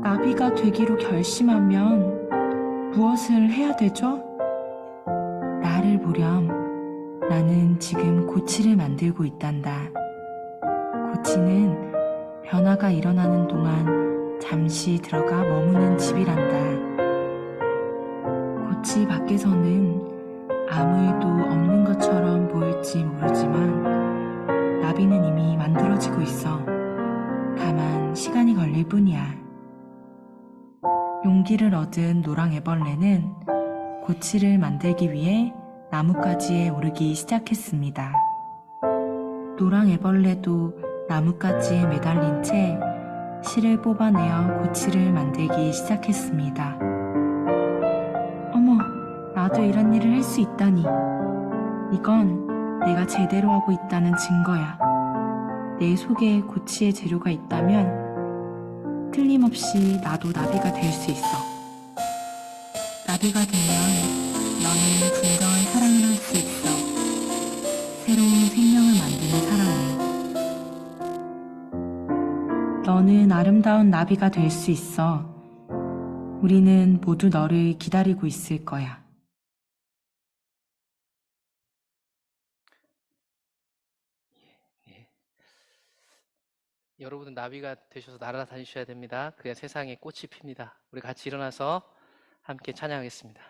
나비가 되기로 결심하면 무엇을 해야 되죠? 나를 보렴. 나는 지금 고치를 만들고 있단다. 고치는 변화가 일어나는 동안 잠시 들어가 머무는 집이란다. 고치 밖에서는 아무 일도 없는 것처럼 보일지 모르지만 나비는 이미 만들어지고 있어. 다만 시간이 걸릴 뿐이야. 용기를 얻은 노랑애벌레는 고치를 만들기 위해 나뭇가지에 오르기 시작했습니다. 노랑애벌레도 나뭇가지에 매달린 채 실을 뽑아내어 고치를 만들기 시작했습니다. 어머, 나도 이런 일을 할 수 있다니. 이건 내가 제대로 하고 있다는 증거야. 내 속에 고치의 재료가 있다면 틀림없이 나도 나비가 될 수 있어. 나비가 되면 너는 진정한 사랑을 할 수 있어. 새로운 생명을 만드는 사랑을. 너는 아름다운 나비가 될 수 있어. 우리는 모두 너를 기다리고 있을 거야. 예. 여러분은 나비가 되셔서 날아다니셔야 됩니다. 그래야 세상에 꽃이 핍니다. 우리 같이 일어나서 함께 찬양하겠습니다.